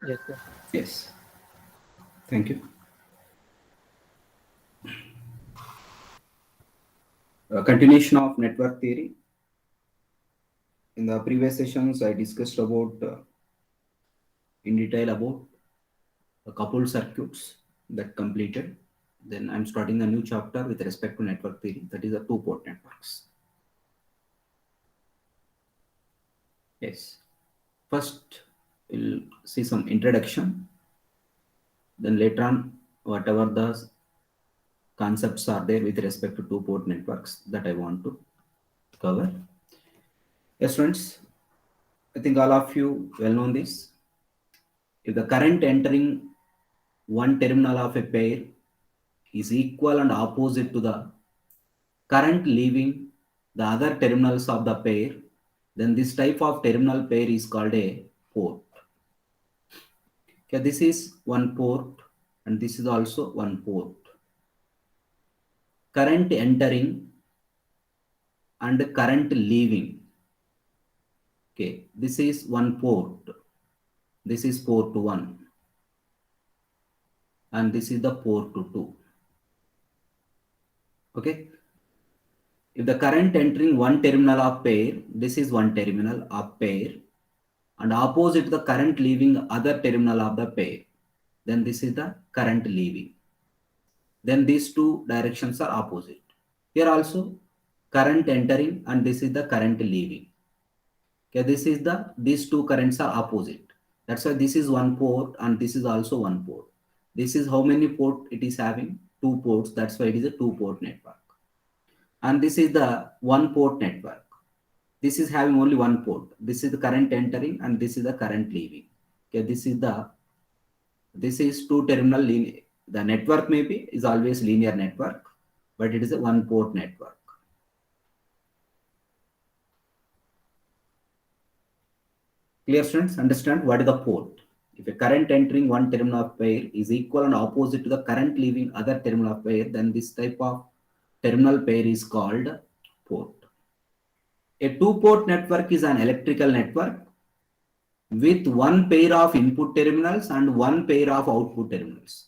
Yes, sir. Yes, thank you. Continuation of network theory. In the previous sessions, I discussed about in detail about a coupled circuits that completed. Then I'm starting a new chapter with respect to network theory. That is the two-port networks. Yes. First, we'll see some introduction. Then later on, whatever the concepts are there with respect to two-port networks that I want to cover. Yes, friends. I think all of you well know this. If the current entering one terminal of a pair is equal and opposite to the current leaving the other terminals of the pair, then this type of terminal pair is called a port. Okay, this is one port and this is also one port. Current entering and current leaving. Okay, this is one port. This is port 1 and this is the port 2. Okay, if the current entering one terminal of pair, this is one terminal of pair and opposite the current leaving other terminal of the pair, then this is the current leaving. Then these two directions are opposite. Here also current entering and this is the current leaving. Okay, this is these two currents are opposite. That's why this is one port and this is also one port. This is how many port it is having? Two ports. That's why it is a two-port network. And this is the one port network. This is having only one port. This is the current entering and this is the current leaving. Okay, this is two terminal linear. The network maybe is always linear network, but it is a one port network. Clear, students? Understand what is the port? If a current entering one terminal of pair is equal and opposite to the current leaving other terminal of pair, then this type of terminal pair is called port. A two-port network is an electrical network with one pair of input terminals and one pair of output terminals.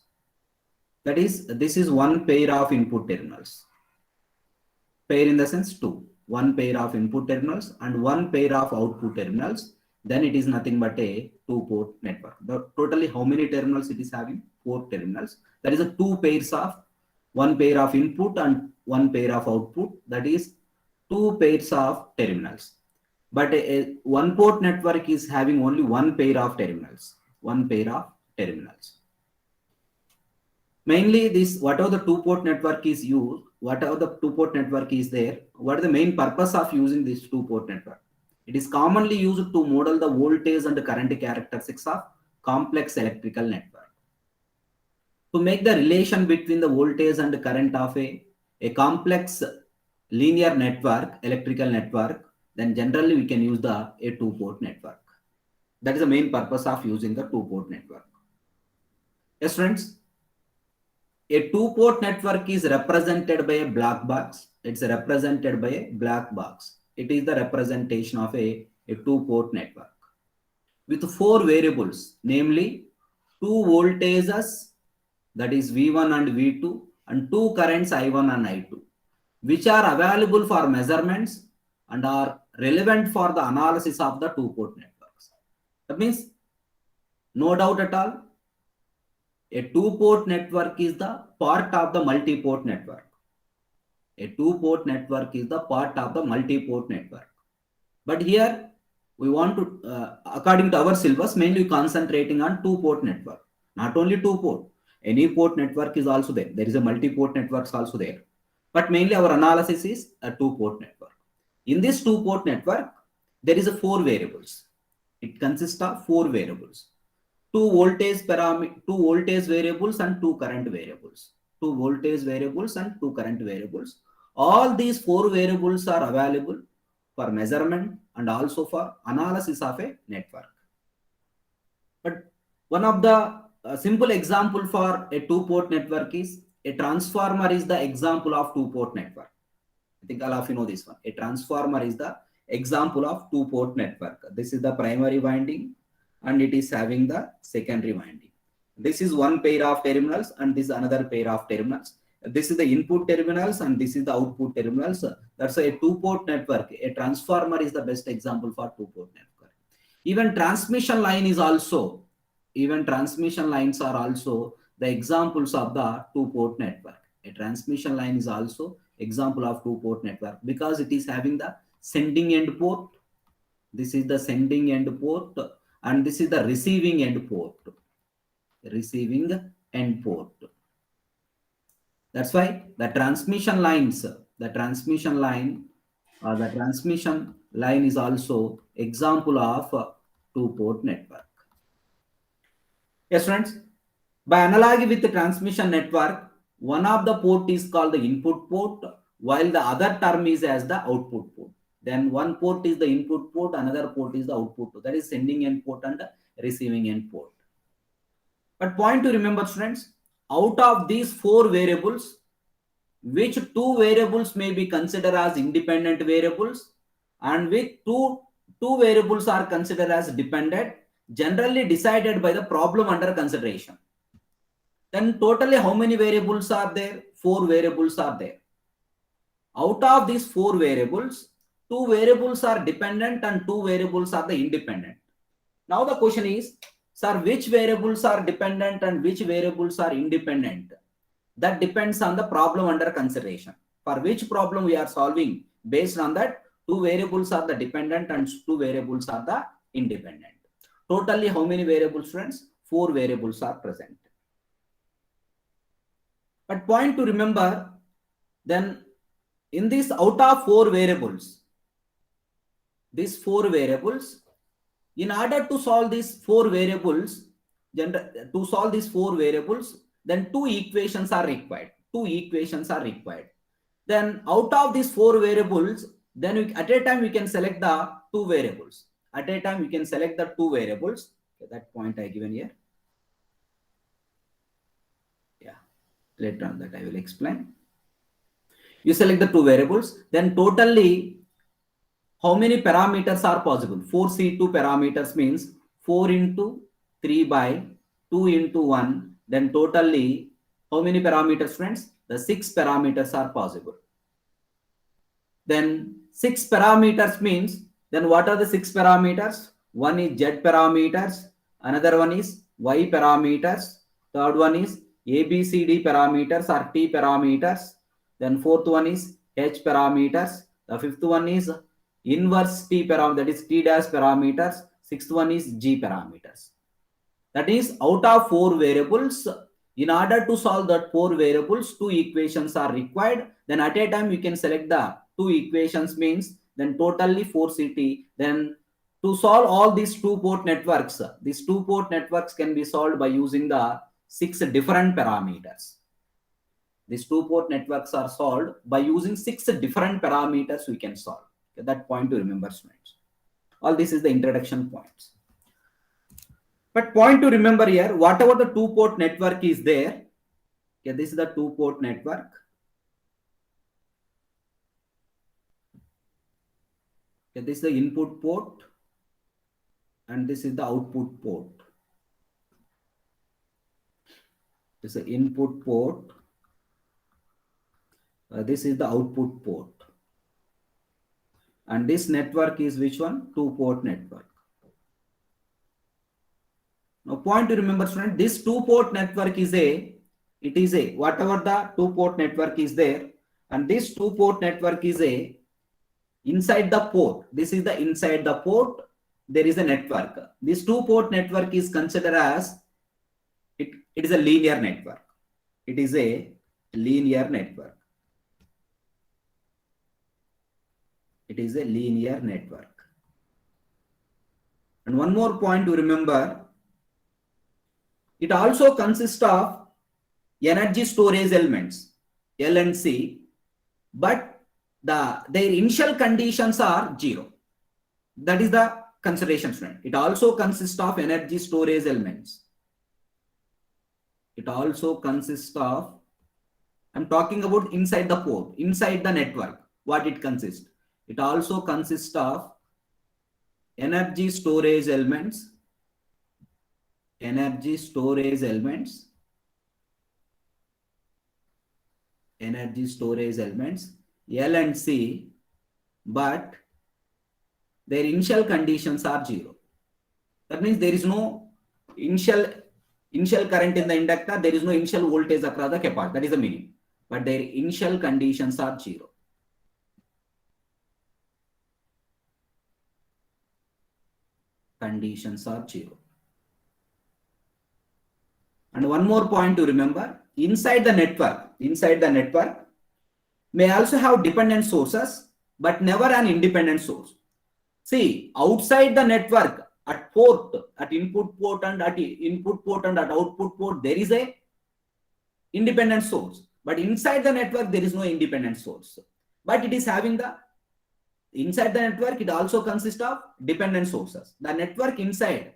That is, this is one pair of input terminals. Pair in the sense two. One pair of input terminals and one pair of output terminals. Then it is nothing but a two-port network. Totally how many terminals it is having? Four terminals. That is a two pairs of one pair of input and one pair of output. That is two pairs of terminals. But a one port network is having only one pair of terminals. One pair of terminals. Mainly this, whatever the two-port network is used, whatever the two-port network is there, what is the main purpose of using this two-port network? It is commonly used to model the voltage and current characteristics of complex electrical network. To make the relation between the voltage and current of a complex linear network, electrical network, then generally we can use a two-port network. That is the main purpose of using the two-port network. Yes, friends. A two-port network is represented by a black box. It's represented by a black box. It is the representation of a two-port network with four variables, namely two voltages, that is V1 and V2, and two currents I1 and I2, which are available for measurements and are relevant for the analysis of the two-port networks. That means, no doubt at all, a two-port network is the part of the multi-port network. A two-port network is the part of the multi-port network. But here we want to, according to our syllabus, mainly concentrating on two-port network. Not only two-port, any port network is also there. There is a multi-port networks also there. But mainly our analysis is a two-port network. In this two-port network, there is a four variables. It consists of four variables. Two voltage variables and two current variables. Two voltage variables and two current variables. All these four variables are available for measurement and also for analysis of a network. But one of the simple example for a two-port network is a transformer is the example of two-port network. I think all of you know this one. A transformer is the example of two-port network. This is the primary winding and it is having the secondary winding. This is one pair of terminals and this is another pair of terminals. This is the input terminals and this is the output terminals. That's a two-port network. A transformer is the best example for two-port network. Even transmission lines are also the examples of the two-port network. A transmission line is also example of two-port network because it is having the sending end port. This is the sending end port and this is the receiving end port. That's why the transmission line is also example of two-port network. Yes, friends. By analogy with the transmission network, one of the port is called the input port, while the other term is as the output port. Then one port is the input port, another port is the output port. That is sending end port and receiving end port. But point to remember, students, out of these four variables, which two variables may be considered as independent variables and which two variables are considered as dependent, generally decided by the problem under consideration. Then totally how many variables are there? 4 variables are there. Out of these 4 variables, 2 variables are dependent and 2 variables are the independent. Now the question is, sir, which variables are dependent and which variables are independent? That depends on the problem under consideration. For which problem we are solving, based on that, 2 variables are the dependent and 2 variables are the independent. Totally how many variables, friends? 4 variables are present. But point to remember, then in this out of 4 variables, these 4 variables, in order to solve these 4 variables, then 2 equations are required. Then out of these 4 variables, then at a time we can select the 2 variables. Okay, that point I given here. Yeah, later on that I will explain. You select the 2 variables, then totally how many parameters are possible? 4C2 parameters means 4 into 3 by 2 into 1. Then totally how many parameters, friends? The 6 parameters are possible. Then 6 parameters means, then what are the 6 parameters? One is Z parameters, another one is Y parameters, third one is ABCD parameters or T parameters, then fourth one is H parameters, the fifth one is inverse T parameter, that is T dash parameters, sixth one is G parameters. That is out of 4 variables, in order to solve that 4 variables, 2 equations are required. Then at a time we can select the 2 equations means then totally 4CT. Then to solve all these 2-port networks, these 2-port networks can be solved by using the 6 different parameters. These 2-port networks are solved by using 6 different parameters we can solve. Okay, that point to remember, students. All this is the introduction points. But point to remember here, whatever the 2-port network is there, okay, this is the 2-port network. Okay, this is the input port and this is the output port. This is the input port. This is the output port. And this network is which one? 2-port network. Now point to remember, student, this 2-port network is whatever the 2-port network is there, and this 2-port network is inside the port. This is the inside the port, there is a network. This 2-port network is considered as, it is a linear network. It is a linear network. It is a linear network. And one more point to remember, it also consists of energy storage elements, L and C, but their initial conditions are 0. That is the consideration, student. It also consists of energy storage elements. It also consists of, I'm talking about inside the port, inside the network, what it consists. It also consists of energy storage elements energy storage elements, energy storage elements, L and C, but their initial conditions are 0. That means there is no initial current in the inductor, there is no initial voltage across the capacitor. That is the meaning. But their initial conditions are 0. Conditions are 0. And one more point to remember, inside the network may also have dependent sources, but never an independent source. See, outside the network, at input port and at output port, there is a independent source. But inside the network, there is no independent source. But it is having inside the network, it also consists of dependent sources. The network inside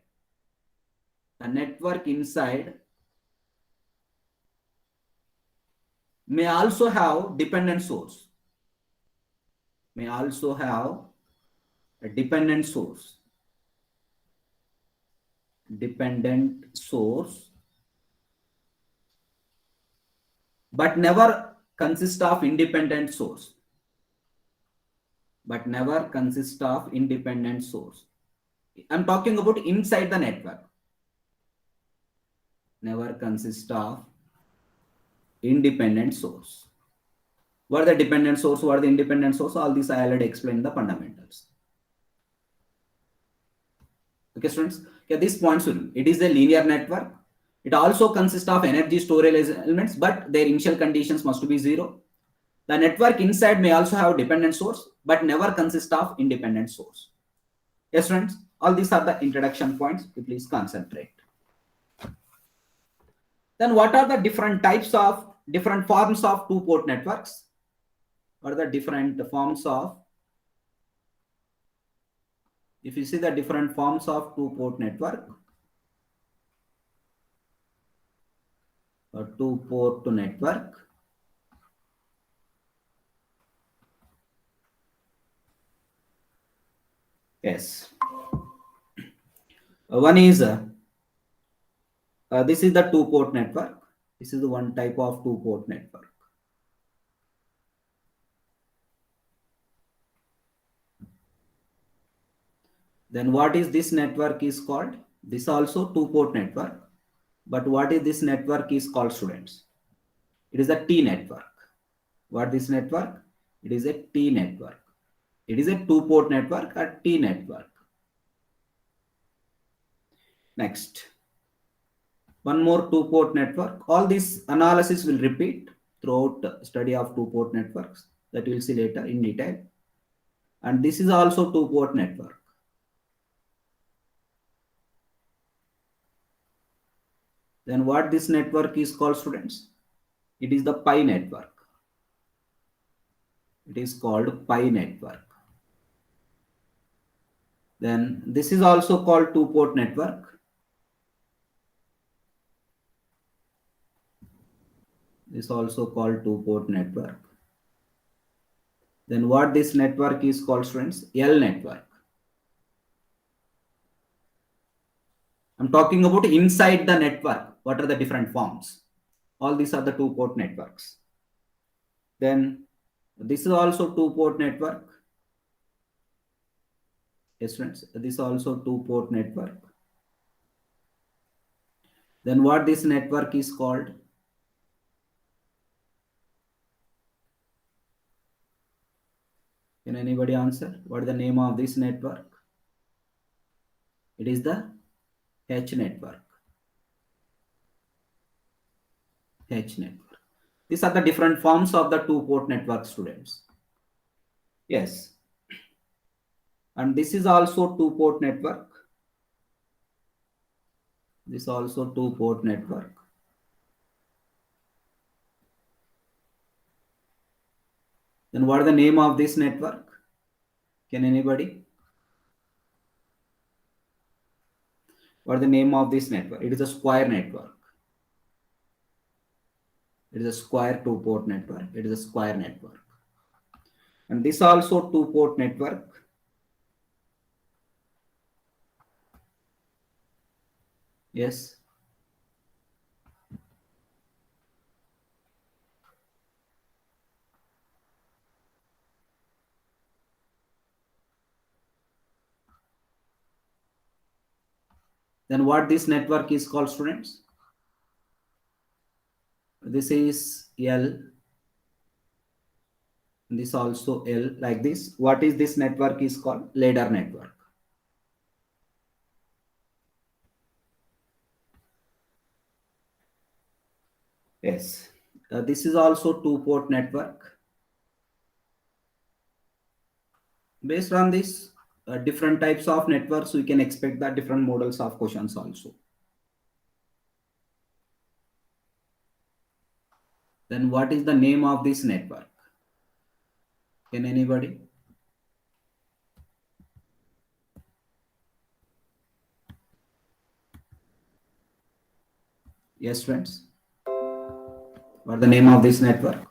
may also have dependent source. May also have a dependent source. But never consist of independent source. I'm talking about inside the network. Never consist of independent source. What are the dependent source? What are the independent source? All these I already explained the fundamentals. Okay, students. Okay, these points it is a linear network. It also consists of energy storage elements, but their initial conditions must be 0. The network inside may also have dependent source, but never consist of independent source. Yes, students. All these are the introduction points. Please concentrate. Then what are the different forms of two-port networks? What are the different forms of, if you see the different forms of two-port network, or two-port network, yes. One is, this is the two-port network. This is the one type of two-port network. Then what is this network is called? This also two-port network. But what is this network is called, students? It is a T network. What this network? It is a T network. It is a two-port network, a T network. Next. One more two-port network. All this analysis will repeat throughout study of two-port networks that you will see later in detail. And this is also two-port network. Then what this network is called, students? It is the pi network. It is called pi network. Then this is also called two-port network. This is also called two-port network. Then what this network is called, students? L network. I'm talking about inside the network. What are the different forms? All these are the two-port networks. Then this is also two-port network. Yes, friends, this is also two-port network. Then what this network is called? Can anybody answer? What is the name of this network? It is the H network. H network. These are the different forms of the two-port network, students. Yes. And this is also two-port network. This is also two-port network. Then what is the name of this network? Can anybody? What is the name of this network? It is a square network. It is a square two-port network. It is a square network. And this also two-port network. Yes. Then what this network is called, students? This is L. This also L, like this. What is this network is called? Ladder network. Yes. This is also two-port network. Based on this, different types of networks, we can expect that different models of questions also. Then what is the name of this network? Can anybody? Yes, friends. What the name of this network?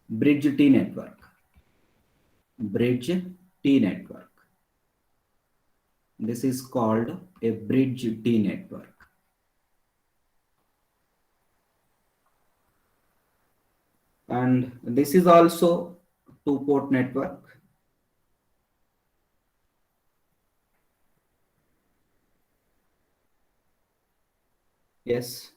Bridge T network. Bridge T network. This is called a bridge T network. And this is also two-port network. Yes.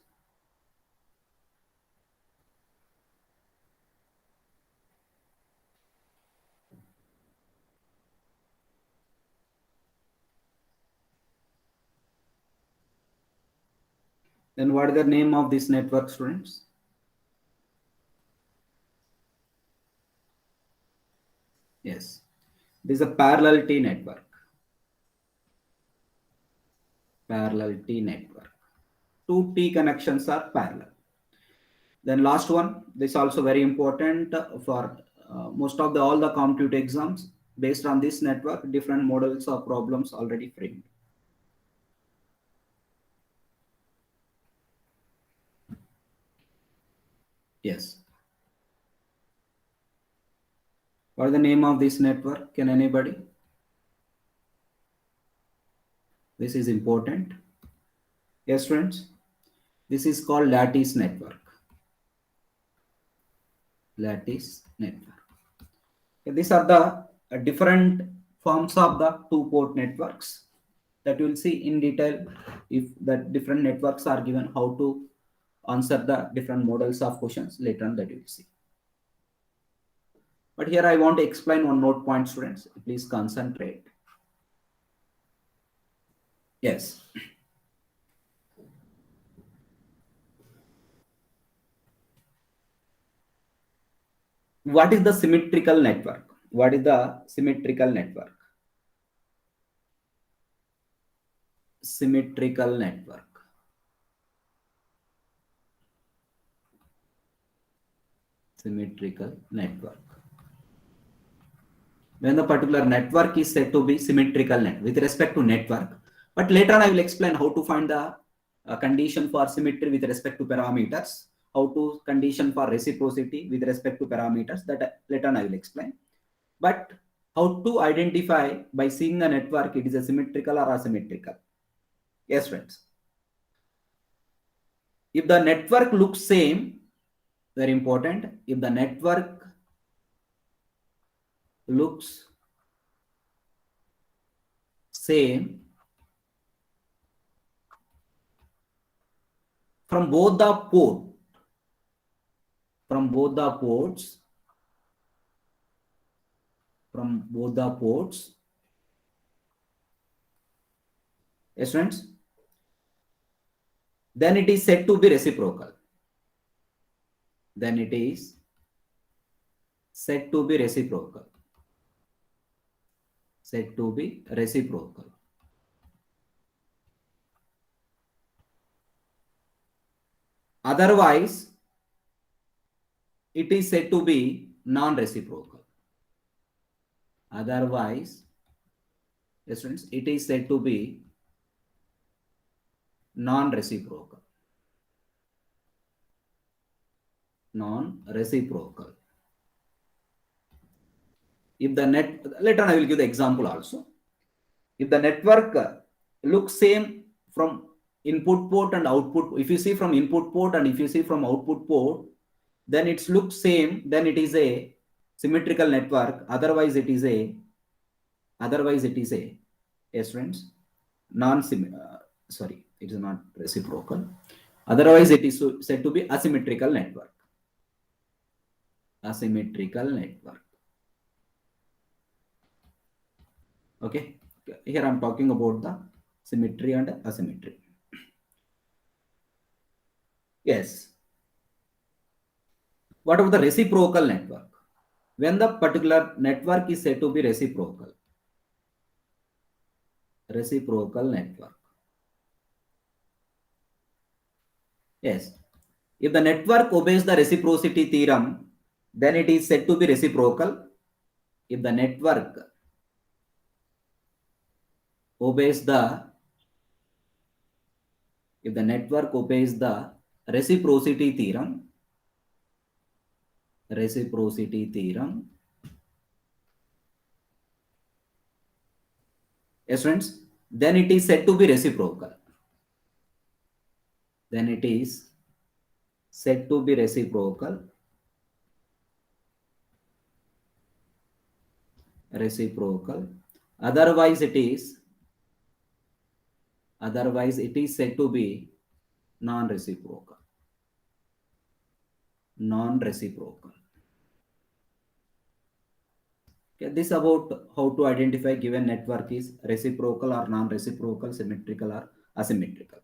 Then what is the name of this network, students? Yes. This is a parallel T network. Parallel T network. Two T connections are parallel. Then last one, this is also very important for most of all the compute exams. Based on this network, different models of problems already framed. Yes. What is the name of this network? Can anybody? This is important. Yes, friends. This is called lattice network. Lattice network. Okay, these are the different forms of the two-port networks that you will see in detail if the different networks are given, how to answer the different models of questions later on that you will see. But here I want to explain one note point, students. Please concentrate. Yes. What is the symmetrical network? What is the symmetrical network? Symmetrical network. Symmetrical network. When the particular network is said to be symmetrical net with respect to network. But later on I will explain how to find the condition for symmetry with respect to parameters, how to condition for reciprocity with respect to parameters, that later on I will explain. But how to identify by seeing the network it is a symmetrical or asymmetrical. Yes, friends. If the network looks same, very important, if the network looks same from both the ports, from both the ports, yes, friends, then it is said to be reciprocal. Then it is said to be reciprocal. Said to be reciprocal. Otherwise, it is said to be non-reciprocal. Otherwise, yes, friends, it is said to be non-reciprocal. Non-reciprocal. If the later on I will give the example also. If the network looks same from input port and output, if you see from input port and if you see from output port, then it looks same, then it is a symmetrical network. Otherwise it is a yes, friends, It is not reciprocal. Otherwise, it is said to be asymmetrical network. Asymmetrical network. Okay. Here I'm talking about the symmetry and asymmetry. Yes. What about the reciprocal network? When the particular network is said to be reciprocal. Reciprocal network. Yes. If the network obeys the reciprocity theorem, then it is said to be reciprocal. If the network obeys the reciprocity theorem, yes friends, then it is said to be reciprocal. Then it is said to be reciprocal. Otherwise it is said to be non-reciprocal. Okay, this about how to identify given network is reciprocal or non-reciprocal, symmetrical or asymmetrical.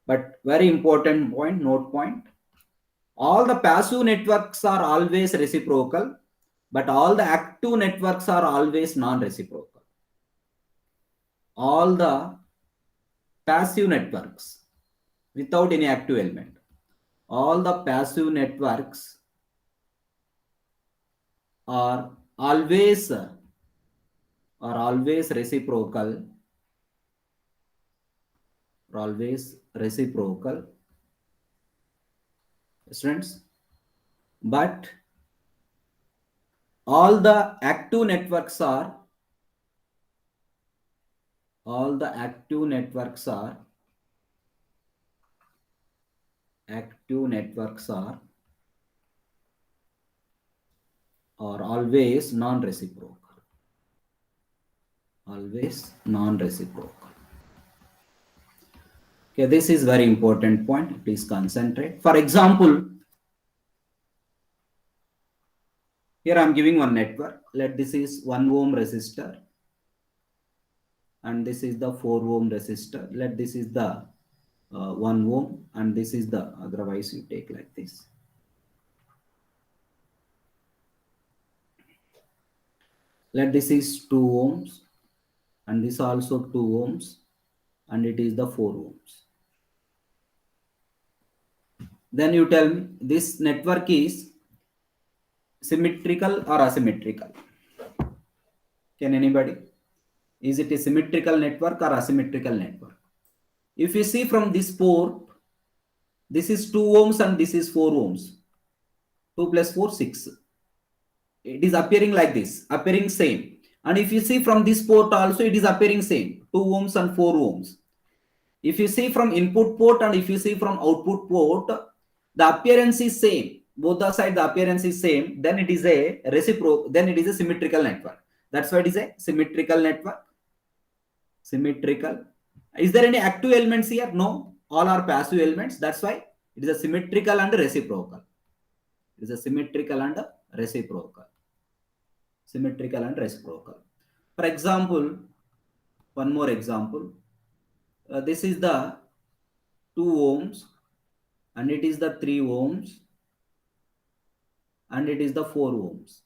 But very important point, note point, all the passive networks are always reciprocal, but all the active networks are always non-reciprocal. All the passive networks without any active element, all the passive networks are always reciprocal, students, but all the active networks are always non-reciprocal. Okay, this is very important point. Please concentrate. For example, here I am giving one network. Let this is 1 ohm resistor, and this is the 4 ohm resistor. Let this is the 1 ohm, and this is the, otherwise you take like this. Let this is 2 ohms, and this also 2 ohms, and it is the 4 ohms. Then you tell me this network is symmetrical or asymmetrical? Can anybody? Is it a symmetrical network or asymmetrical network? If you see from this port, this is 2 ohms and this is 4 ohms. 2 plus 4, 6. It is appearing like this, appearing same. And if you see from this port also, it is appearing same, 2 ohms and 4 ohms. If you see from input port and if you see from output port, the appearance is same. Both the side, the appearance is same. Then it is a reciprocal. Then it is a symmetrical network. That's why it is a symmetrical network. Symmetrical. Is there any active elements here? No. All are passive elements. That's why it is a symmetrical and reciprocal. It is a symmetrical and reciprocal. Symmetrical and reciprocal. For example, one more example. This is the 2 ohms, and it is the 3 ohms, and it is the 4 ohms.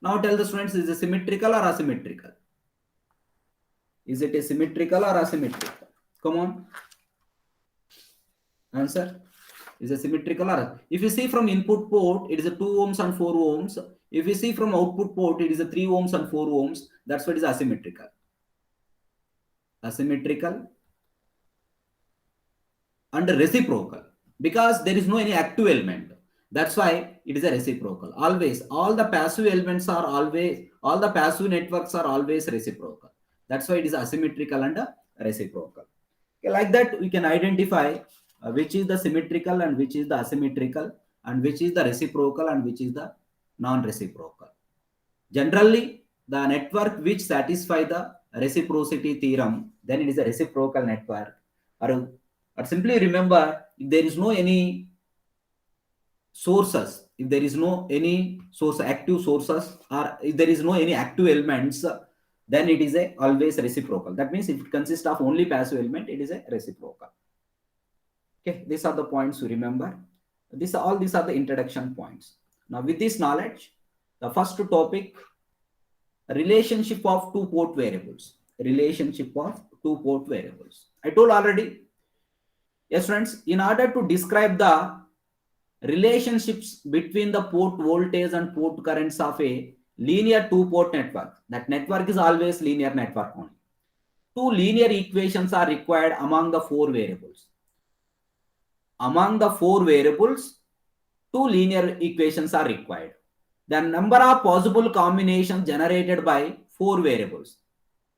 Now tell the students, is it symmetrical or asymmetrical? Is it a symmetrical or asymmetrical? Come on. Answer. Is it symmetrical or? If you see from input port, it is a 2 ohms and 4 ohms. If you see from output port, it is a 3 ohms and 4 ohms. That's what is asymmetrical. Asymmetrical and reciprocal, because there is no any active element. That's why it is a reciprocal. Always, all the passive elements are always, all the passive networks are always reciprocal. That's why it is asymmetrical and reciprocal. Okay, like that, we can identify which is the symmetrical and which is the asymmetrical, and which is the reciprocal and which is the non-reciprocal. Generally, the network which satisfy the reciprocity theorem, then it is a reciprocal network. or simply remember, if there is no any sources, if there is no any source active sources, or if there is no any active elements, then it is a always reciprocal. That means if it consists of only passive element, it is a reciprocal. Okay, these are the points to remember. These are the introduction points. Now with this knowledge, the first topic, relationship of two port variables. Relationship of two port variables. I told already. Yes, friends, in order to describe the relationships between the port voltage and port currents of a linear two-port network, that network is always linear network only. Two linear equations are required among the four variables. Among the four variables, two linear equations are required. The number of possible combinations generated by four variables.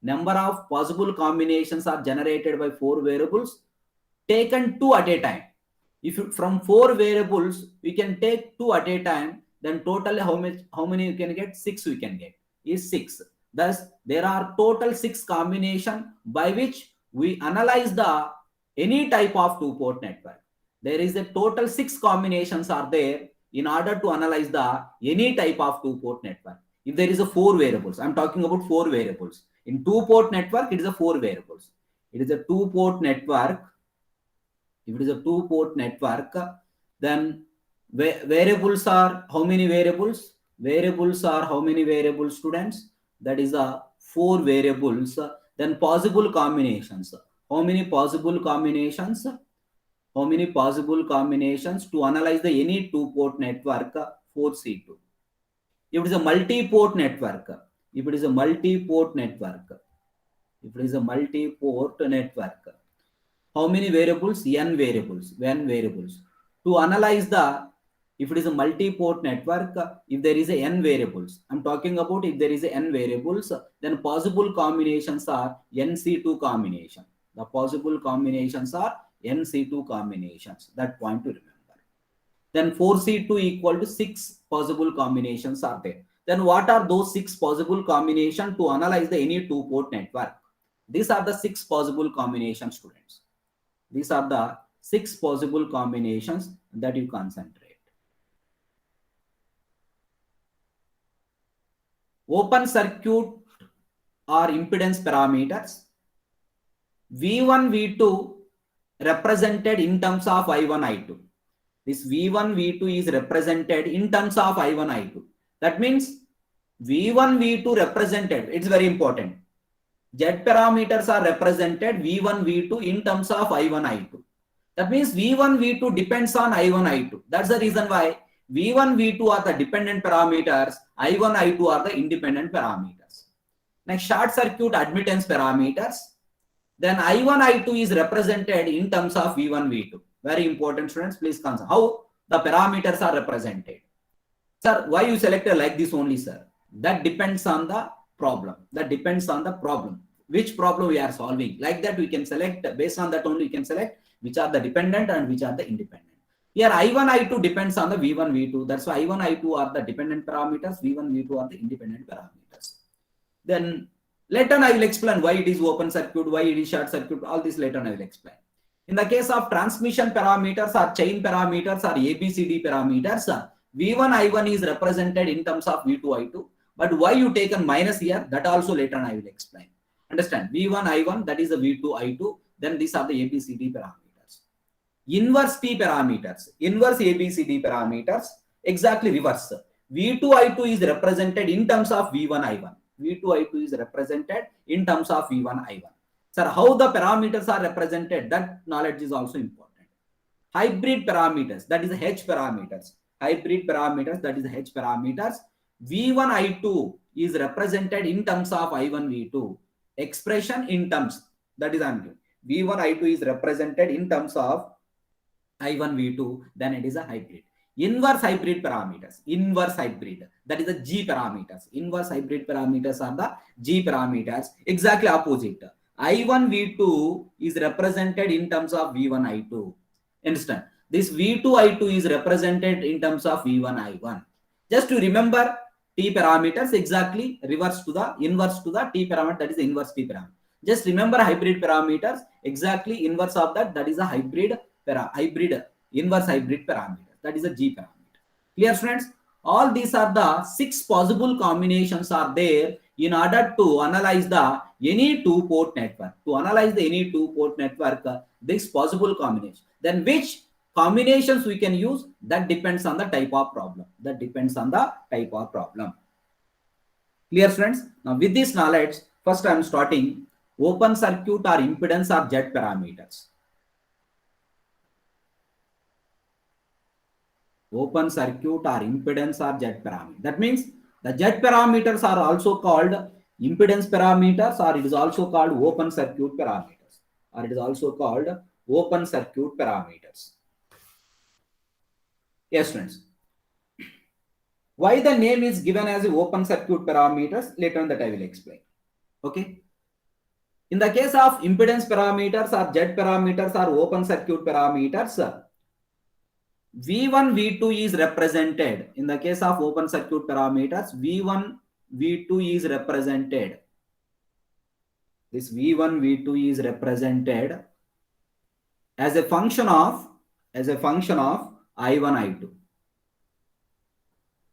Number of possible combinations are generated by four variables taken two at a time. If you, from four variables we can take two at a time, then total how many you can get? 6 we can get, is 6. Thus there are total 6 combination by which we analyze the any type of two-port network. There is a total 6 combinations are there in order to analyze the any type of two-port network. If there is a 4 variables, I'm talking about 4 variables. In two-port network, it is a 4 variables. It is a two-port network. If it is a two-port network, then variables are how many variables? Variables are how many variables, students? That is a 4 variables. Then possible combinations. How many possible combinations? How many possible combinations to analyze the any two-port network? 4C2. If it is a multi-port network, if it is a multi-port network, if it is a multi-port network, how many variables? N variables, n variables. To analyze the, if it is a multi-port network, if there is a n variables, I'm talking about if there is a n variables, then possible combinations are NC2 combination. The possible combinations are NC2 combinations. That point to remember. Then 4C2 equal to 6 possible combinations are there. Then what are those 6 possible combinations to analyze the any two-port network? These are the 6 possible combinations, students. These are the 6 possible combinations that you concentrate. Open circuit or impedance parameters. V1, V2 represented in terms of I1, I2. This V1, V2 is represented in terms of I1, I2. That means V1, V2 represented, it's very important. Z parameters are represented V1, V2 in terms of I1, I2. That means V1, V2 depends on I1, I2. That's the reason why V1, V2 are the dependent parameters, I1, I2 are the independent parameters. Next, short circuit admittance parameters. Then I1, I2 is represented in terms of V1, V2. Very important, students, please consider how the parameters are represented. Sir, why you selected like this only, sir? That depends on the problem. That depends on the problem. Which problem we are solving. Like that we can select, based on that only we can select which are the dependent and which are the independent. Here I1, I2 depends on the V1, V2. That's why I1, I2 are the dependent parameters. V1, V2 are the independent parameters. Then later I will explain why it is open circuit, why it is short circuit. All this later I will explain. In the case of transmission parameters or chain parameters or ABCD parameters, V1, I1 is represented in terms of V2, I2. But why you taken minus here, that also later I will explain. Understand? V1, I1, that is the V2, I2. Then these are the ABCD parameters. Inverse T parameters, inverse ABCD parameters, exactly reverse. V2, I2 is represented in terms of V1, I1. V2, I2 is represented in terms of V1, I1. Sir, how the parameters are represented, that knowledge is also important. Hybrid parameters, that is the H parameters. Hybrid parameters, that is the H parameters. V1, I2 is represented in terms of I1, V2. Expression in terms, that is I'm V1, I2 is represented in terms of I1, V2, then it is a hybrid. Inverse hybrid parameters, inverse hybrid, that is the G parameters. Inverse hybrid parameters are the G parameters, exactly opposite. I1, V2 is represented in terms of V1, I2. Understand? This V2, I2 is represented in terms of V1, I1. Just to remember T parameters, exactly reverse to the inverse to the T parameter, that is the inverse T parameter. Just remember hybrid parameters, exactly inverse of that. That is a hybrid inverse hybrid parameter. That is a G parameter. Clear, students? All these are the 6 possible combinations are there in order to analyze the any two-port network. To analyze the any two-port network, this possible combination. Then which combinations we can use, that depends on the type of problem. That depends on the type of problem. Clear, students? Now with this knowledge, first I am starting open circuit or impedance or Z parameters. Open circuit or impedance or Z parameter. That means the Z parameters are also called impedance parameters, or it is also called open circuit parameters, or it is also called open circuit parameters. Yes, students. Why the name is given as open circuit parameters, later on that I will explain. Okay. In the case of impedance parameters or Z parameters or open circuit parameters, V1, V2 is represented. In the case of open circuit parameters, V1, V2 is represented. This V1, V2 is represented as a function of I1, I2.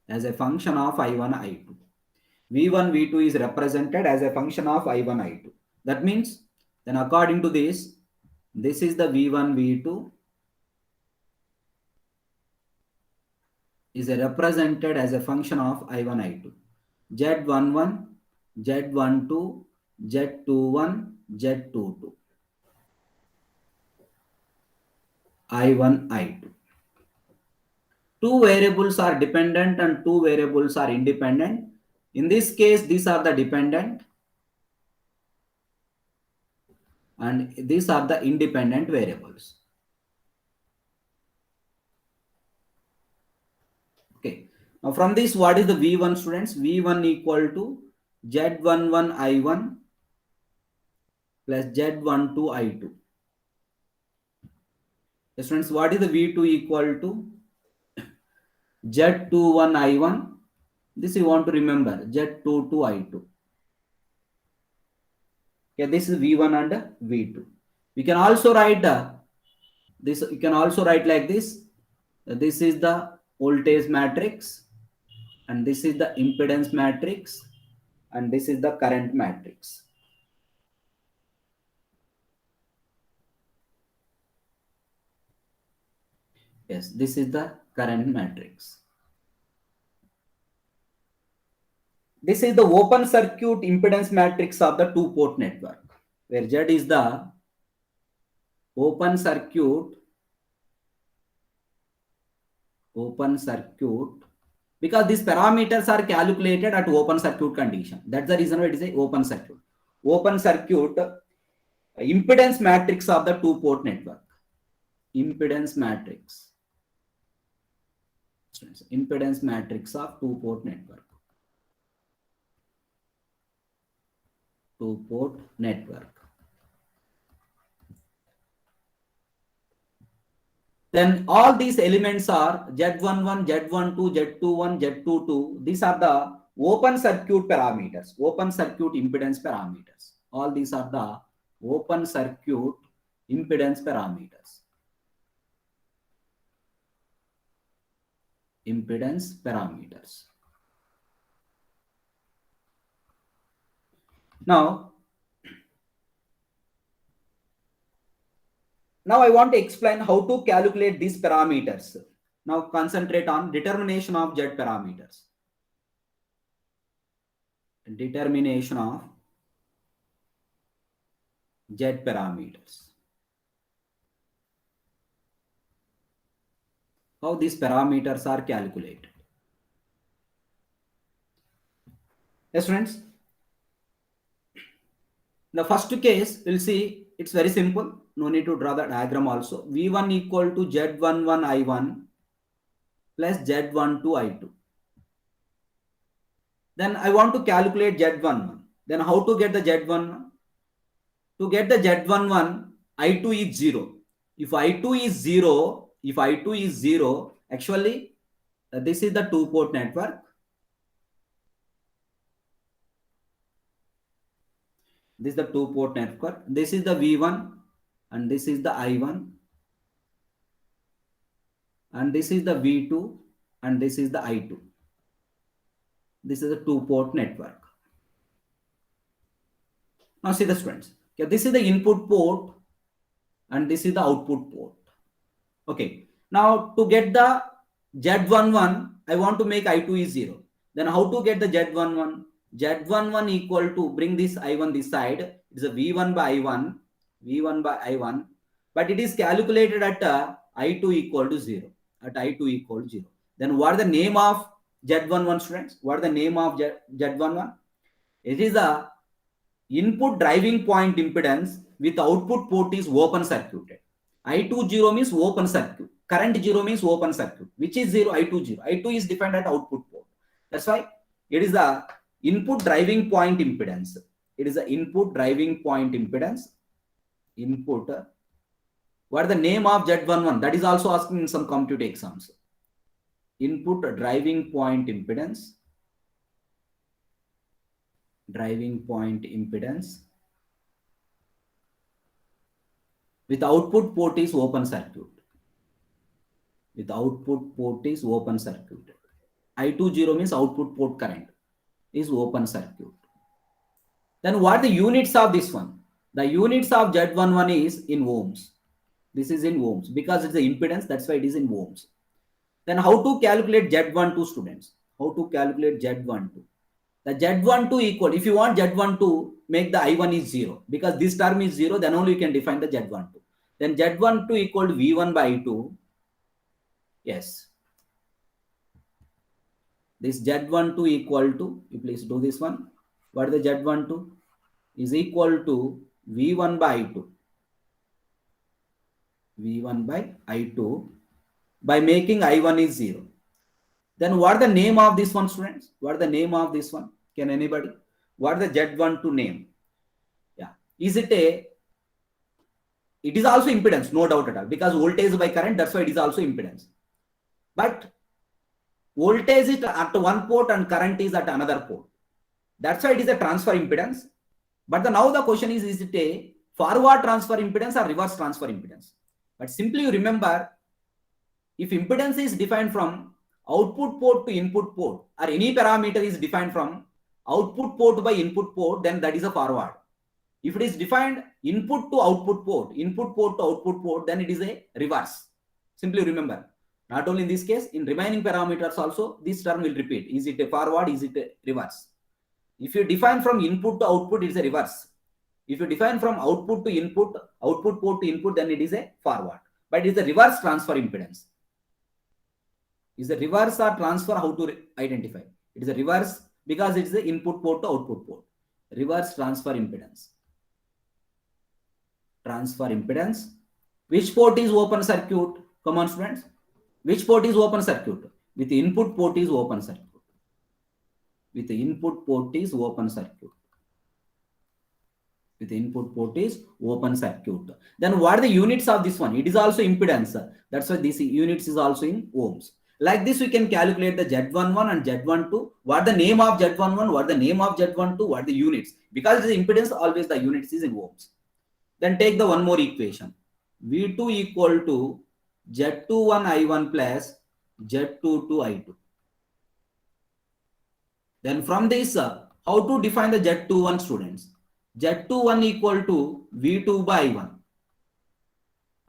As a function of I1, I2. V1, V2 is represented as a function of I1, I2. That means, then according to this is the V1, V2 is represented as a function of I1, I2. Z11, Z12, Z21, Z22. I1, I2. Two variables are dependent and two variables are independent. In this case, these are the dependent and these are the independent variables. Okay. Now from this, what is the V1, students? V1 equal to Z11 I1 plus Z12 I2. Yes, students, what is the V2 equal to Z21 I1? This you want to remember, Z22 I2. Okay, this is V1 and V2. We can also write this. You can also write like this. This is the voltage matrix, and this is the impedance matrix, and this is the current matrix. Yes, this is the current matrix. This is the open circuit impedance matrix of the two-port network, where Z is the open circuit, because these parameters are calculated at open circuit condition. That's the reason why it is a open circuit. Open circuit impedance matrix of the two-port network. Impedance matrix. Impedance matrix of two-port network. Two-port network. Then all these elements are Z11, Z12, Z21, Z22. These are the open circuit parameters, open circuit impedance parameters. All these are the open circuit impedance parameters. Impedance parameters. Now I want to explain how to calculate these parameters. Now concentrate on determination of Z parameters. Determination of Z parameters. How these parameters are calculated. Yes, friends. The first case, we'll see it's very simple. No need to draw the diagram also. V1 equal to Z11 I1 plus Z12 I2. Then I want to calculate Z11. Then how to get the Z11? To get the Z11, I2 is 0. If I2 is 0, actually this is the two-port network. This is the two-port network. This is the V1. and this is the I1, and this is the V2, and this is the I2. This is a two-port network. Now see the students. Okay, this is the input port and this is the output port. Okay. Now to get the Z11, I want to make I2 is 0. Then how to get the Z11? Z11 equal to, bring this I1 this side. It is a V1 by I1, V1 by I1, but it is calculated at I2 equal to 0. At I2 equal to 0. Then what is the name of Z11, students? What is the name of Z11? It is a input driving point impedance with output port is open circuited. I2 0 means open circuit. Current 0 means open circuit. Which is 0? I2 0. I2 is defined at output port. That's why it is the input driving point impedance. It is the input driving point impedance. Input. What is the name of Z11? That is also asking in some compute exams. Input driving point impedance. Driving point impedance with output port is open circuit. With output port is open circuit. I2 0 means output port current is open circuit. Then what are the units of this one? The units of Z11 is in ohms. This is in ohms because it's the impedance. That's why it is in ohms. Then how to calculate Z12, students? How to calculate Z12? The Z12 equal, if you want Z12, make the I1 is 0. Because this term is 0, then only you can define the Z12. Then Z12 equal to V1 by I2. Yes. This Z12 equal to, you please do this one. What is the Z12? Is equal to V1 by I2. V1 by I2 by making I1 is 0. Then what is the name of this one, students? What is the name of this one? Can anybody? What is the Z12 name? Yeah. Is it a, it is also impedance, no doubt at all, because voltage by current, that's why it is also impedance. But voltage is at one port and current is at another port. That's why it is a transfer impedance. But now the question is it a forward transfer impedance or reverse transfer impedance? But simply you remember, if impedance is defined from output port to input port, or any parameter is defined from output port by input port, then that is a forward. If it is defined input to output port to output port, then it is a reverse. Simply remember, not only in this case, in remaining parameters also, this term will repeat. Is it a forward? Is it a reverse? If you define from input to output, it is a reverse. If you define from output to input, output port to input, then it is a forward. But it is a reverse transfer impedance. Is a reverse or transfer? How to identify? It is a reverse because it is the input port to output port. Reverse transfer impedance. Transfer impedance. Which port is open circuit? Come on, students. Which port is open circuit? With the input port is open circuit. With the input port is open circuit. With the input port is open circuit. Then what are the units of this one? It is also impedance. That's why this units is also in ohms. Like this, we can calculate the Z11 and Z12. What the name of Z11? What the name of Z12? What the units? Because the impedance, always the units is in ohms. Then take the one more equation. V2 equal to Z21 I1 plus Z22 I2. Then from this, how to define the Z21, students? Z21 equal to V2 by I1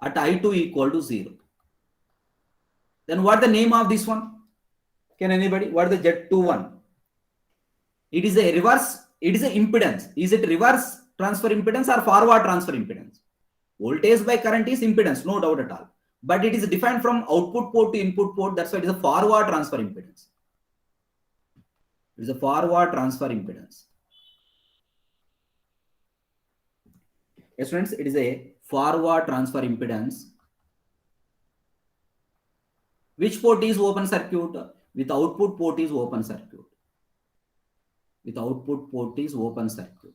at I2 equal to 0. Then what the name of this one? Can anybody? What is the Z21? It is a reverse, it is an impedance. Is it reverse transfer impedance or forward transfer impedance? Voltage by current is impedance, no doubt at all. But it is defined from output port to input port. That's why it is a forward transfer impedance. It is a forward transfer impedance. Yes, friends, it is a forward transfer impedance. Which port is open circuit? With output port is open circuit. With output port is open circuit.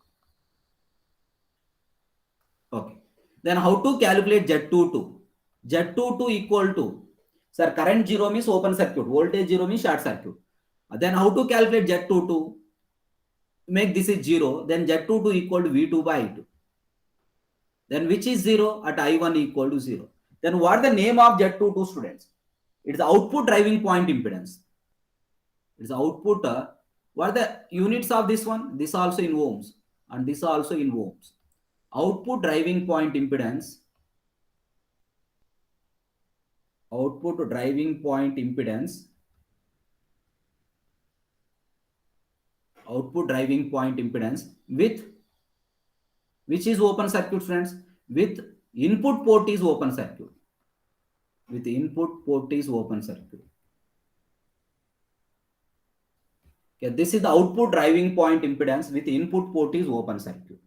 Okay. Then how to calculate Z22? Z22 equal to, sir, current 0 means open circuit, voltage 0 means short circuit. Then how to calculate Z22? Make this is 0, then Z22 equal to V2 by I2. Then which is 0 at I1 equal to 0. Then what the name of Z22 students? It's output driving point impedance. It's output. What are the units of this one? This also in ohms and this also in ohms. Output driving point impedance. Output driving point impedance. Output driving point impedance with which is open circuit, friends? With input port is open circuit. With input port is open circuit. Okay, this is the output driving point impedance with input port is open circuit.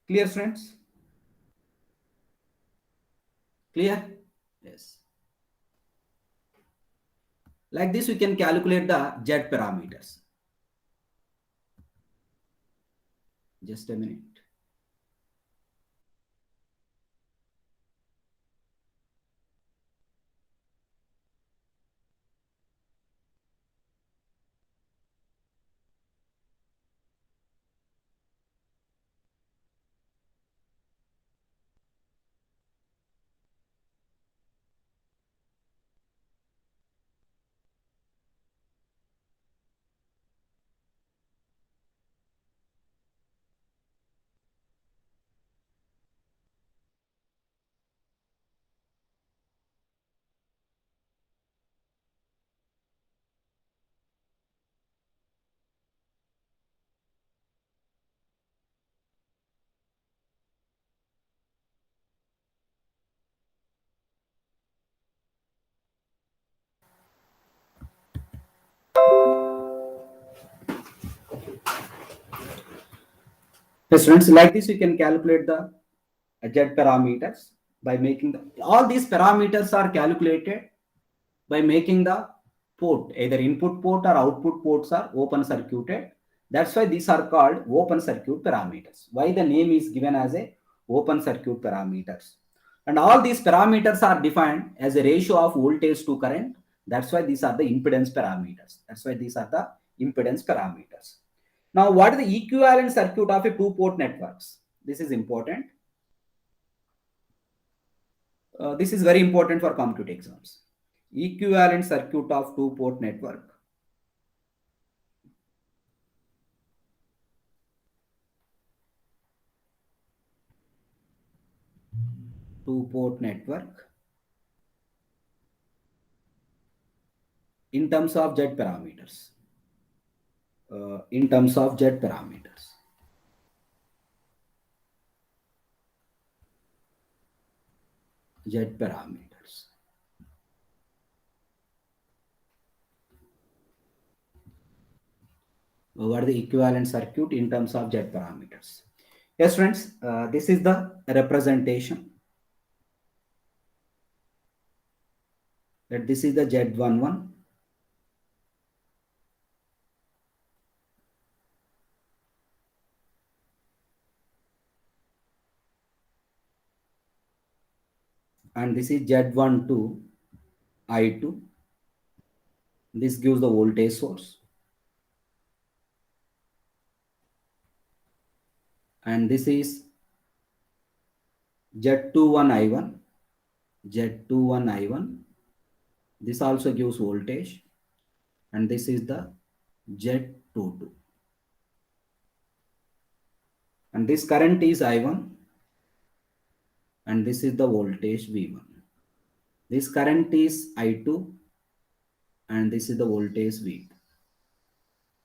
Clear, friends? Clear? Yes. Like this, we can calculate the Z parameters. Just a minute. Yes, friends, like this, you can calculate the Z parameters by making all these parameters are calculated by making the port, either input port or output ports are open circuited. That's why these are called open circuit parameters. Why the name is given as a open circuit parameters. And all these parameters are defined as a ratio of voltage to current. That's why these are the impedance parameters. That's why these are the impedance parameters. Now, what is the equivalent circuit of a two-port networks? This is important. This is very important for computer exams. Equivalent circuit of two-port network. Two-port network in terms of Z parameters. In terms of Z parameters. Z parameters. What are the equivalent circuit in terms of Z parameters? Yes, friends, this is the representation. That this is the Z11. And this is Z12 I2. This gives the voltage source. And this is Z21 I1. Z21 I1. This also gives voltage. And this is the Z22. And this current is I1. And this is the voltage V1. This current is I2. And this is the voltage V2.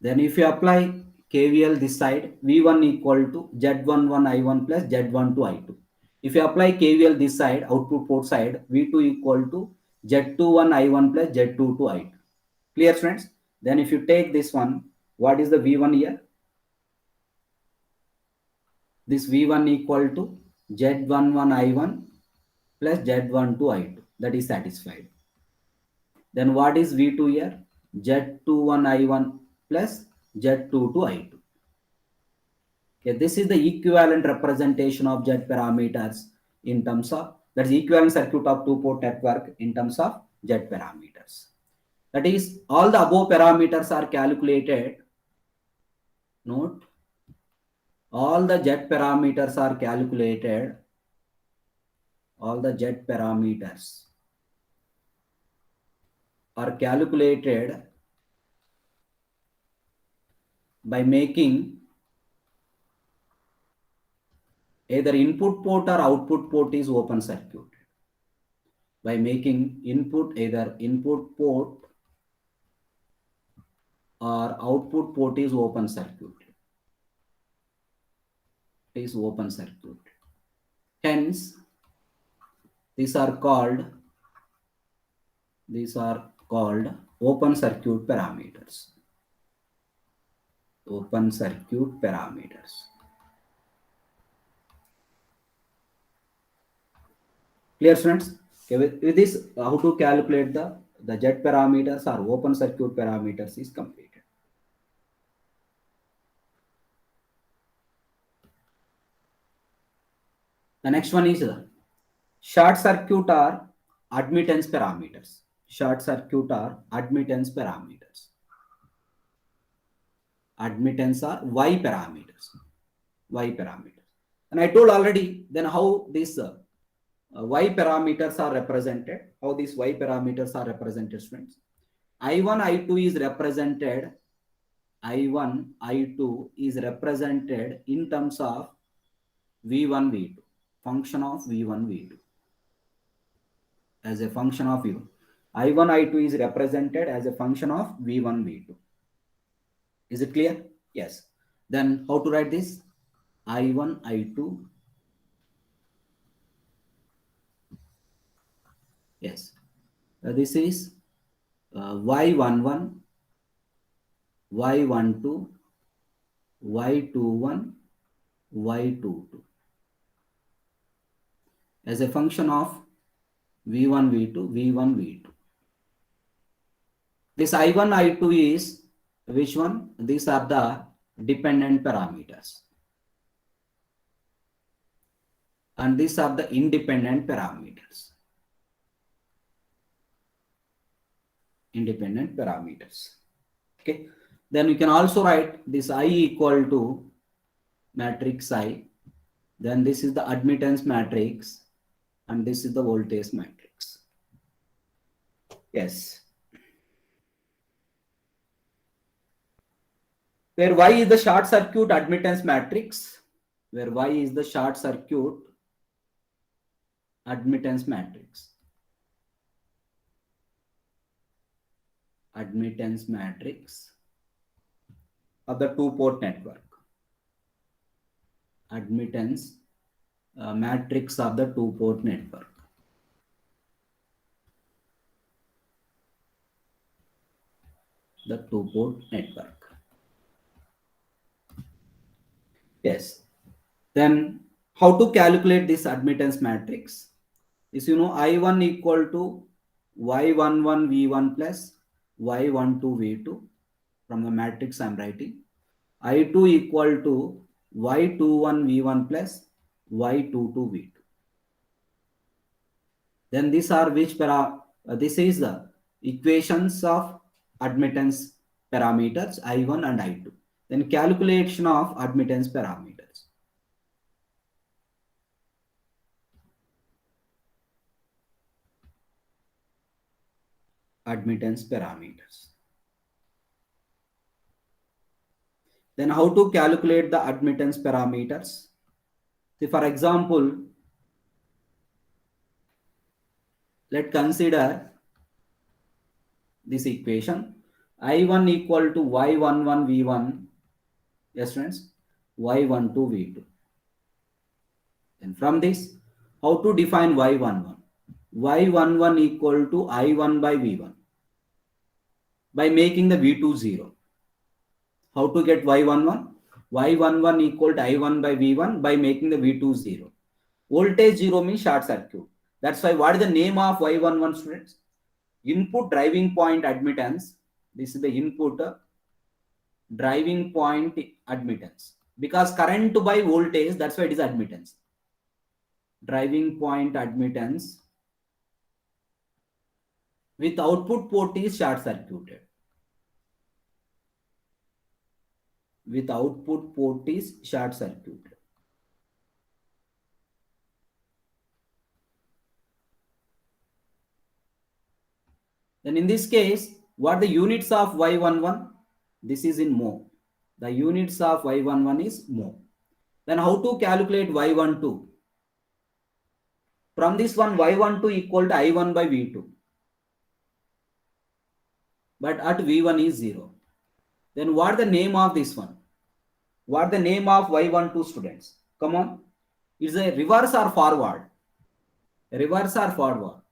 Then if you apply KVL this side, V1 equal to Z11 I1 plus Z12 I2. If you apply KVL this side, output port side, V2 equal to Z21 I1 plus Z22 I2. Clear, friends? Then if you take this one, what is the V1 here? This V1 equal to Z11 I1 plus Z12 I2. That is satisfied. Then what is V2 here? Z21 I1 plus Z22 I2. Okay, this is the equivalent representation of Z parameters in terms of, that is equivalent circuit of two-port network in terms of Z parameters. That is, all the above parameters are calculated. Note, all the jet parameters are calculated. All the jet parameters are calculated by making either input port or output port is open circuit. By making either input port or output port is open circuit. Is open circuit. Hence, these are called open circuit parameters. Open circuit parameters. Clear, students? Okay, with this, how to calculate the jet parameters or open circuit parameters is completed. The next one is short circuit or admittance parameters. Short circuit or admittance parameters. Admittance or Y parameters. Y parameters. And I told already then how these Y parameters are represented. How these Y parameters are represented, students. I1, I2 is represented. I1, I2 is represented in terms of V1, V2. Function of V1, V2. As a function of V1. I1, I2 is represented as a function of V1, V2. Is it clear? Yes. Then how to write this? I1, I2. Yes. This is Y11, Y12, Y21, Y22. As a function of V1, V2, V1, V2. This I1, I2 is which one? These are the dependent parameters. And these are the independent parameters. Independent parameters. Okay. Then you can also write this I equal to matrix I. Then this is the admittance matrix. And this is the voltage matrix. Yes. Where Y is the short circuit admittance matrix. Where Y is the short circuit admittance matrix. Admittance matrix of the two-port network. Admittance matrix of the two-port network. The two-port network. Yes. Then how to calculate this admittance matrix? Is I1 equal to Y11 V1 plus Y12 V2 from the matrix I am writing. I2 equal to Y21 V1 plus Y22 V2. Then these are which this is the equations of admittance parameters I1 and I2. Then calculation of admittance parameters. Admittance parameters. Then how to calculate the admittance parameters? See, for example, let's consider this equation. I1 equal to Y11 V1. Yes, friends. Y12 V2. And from this, how to define Y11? Y11 equal to I1 by V1 by making the V2 0. How to get Y11? Y11 equal to I1 by V1 by making the V2 0. Voltage 0 means short circuit. That's why what is the name of Y11, students? Input driving point admittance. This is the input driving point admittance. Because current by voltage, that's why it is admittance. Driving point admittance with output port is short circuited. with output port is short circuited. Then in this case, what the units of Y11? This is in mho. The units of Y11 is mho. Then how to calculate Y12? From this one, Y12 equal to I1 by V2. But at V1 is 0. Then what the name of this one? What the name of Y12 students? Come on. Is a reverse or forward? Reverse or forward?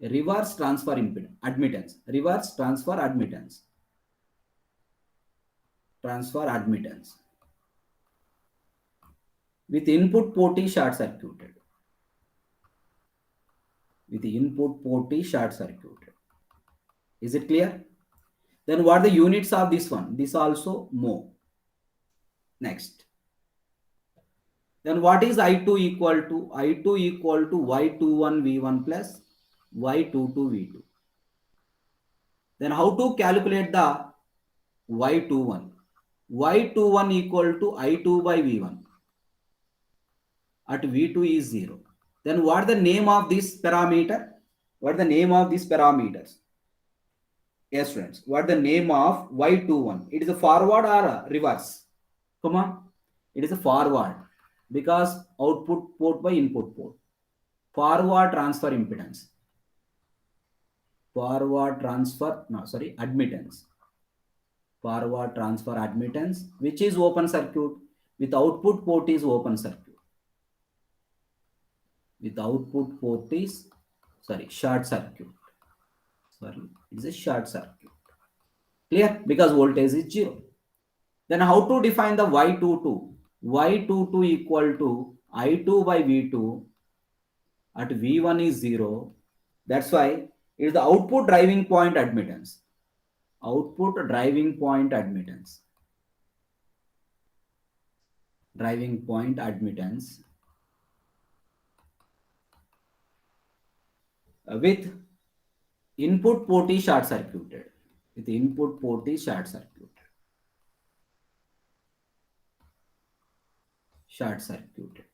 Reverse transfer impedance, admittance. Reverse transfer admittance. Transfer admittance. With input port is short circuited. With the input port is short circuited. Is it clear? Then what are the units of this one? This also mho. Next. Then what is I2 equal to? I2 equal to Y21 V1 plus Y22 V2. Then how to calculate the Y21? Y21 equal to I2 by V1. At V2 is 0. Then what the name of this parameter? What the name of these parameters? Yes, friends. What the name of Y21? It is a forward or a reverse? Come on. It is a forward because output port by input port. Forward transfer impedance. Forward transfer, no, sorry, admittance. Forward transfer admittance, which is open circuit. With output port is open circuit. With output port is, sorry, short circuit. Sorry, it is a short circuit. Clear? Because voltage is 0. Then how to define the Y22? Y22 equal to I2 by V2 at V1 is 0. That's why it is the output driving point admittance. Output driving point admittance. Driving point admittance with input port is short circuited. With input port is short circuited. Short circuited.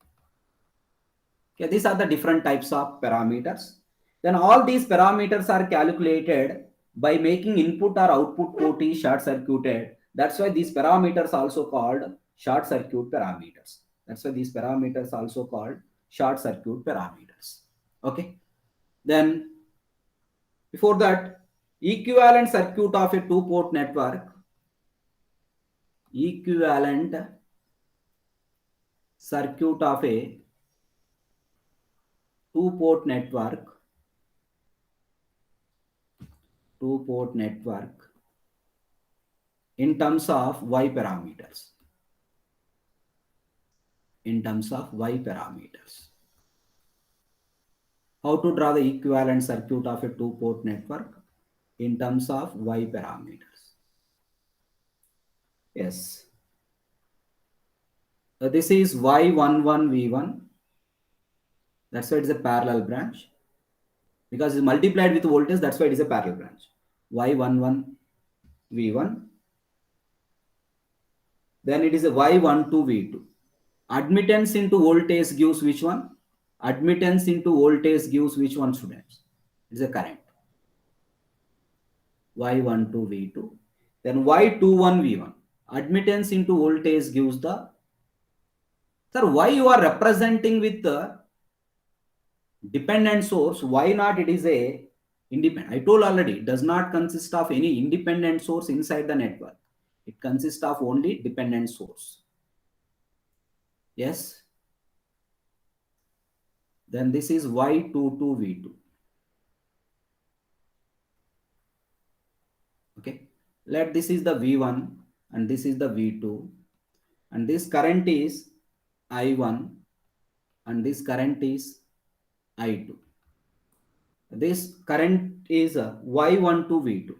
Okay, these are the different types of parameters. Then all these parameters are calculated by making input or output port is short circuited. That's why these parameters also called short circuit parameters. That's why these parameters also called short circuit parameters. Okay. Then before that, equivalent circuit of a two-port network. Equivalent circuit of a two-port network. Two-port network in terms of Y parameters. In terms of Y parameters. How to draw the equivalent circuit of a two-port network in terms of Y parameters? Yes. This is Y11 V1. That's why it is a parallel branch. Because it's multiplied with voltage, that's why it is a parallel branch. Y11 V1. Then it is a Y12 V2. Admittance into voltage gives which one? Admittance into voltage gives which one, students? It's a current. Y12 V2. Then Y21 V1. Admittance into voltage gives the... Sir, why you are representing with the dependent source? Why not it is a independent? I told already, it does not consist of any independent source inside the network. It consists of only dependent source. Yes. Then this is Y22 V2. Okay. Let this is the V1 and this is the V2. And this current is I1 and this current is I2. This current is Y12 V2.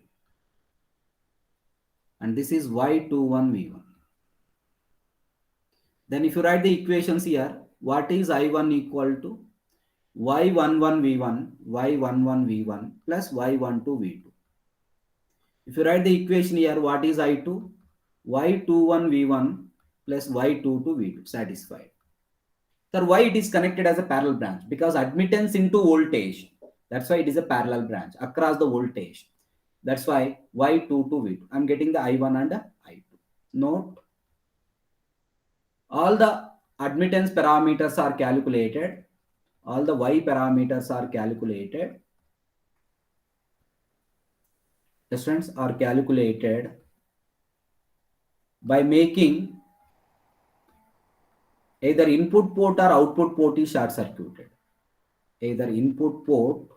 And this is Y21 V1. Then if you write the equations here, what is I1 equal to? Y11 V1, Y11 V1 plus Y12 V2. If you write the equation here, what is I2? y21 v1 plus y22 v2 satisfied. Sir, why it is connected as a parallel branch? Because admittance into voltage. That's why it is a parallel branch across the voltage. That's why y22 v2. I'm getting the I1 and I2. Note, all the admittance parameters are calculated. All the y parameters are calculated. The students are calculated by making either input port or output port is short circuited. Either input port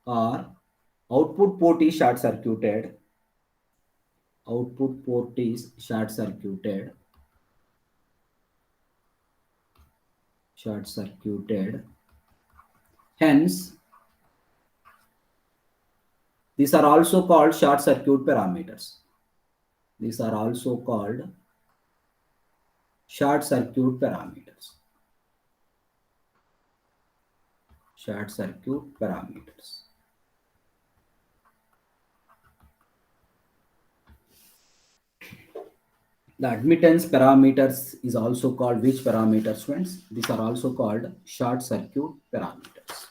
or output port is short circuited. Output port is short circuited. Hence, these are also called short circuit parameters. These are also called short circuit parameters. Short circuit parameters. The admittance parameters is also called which parameters, friends? These are also called short circuit parameters.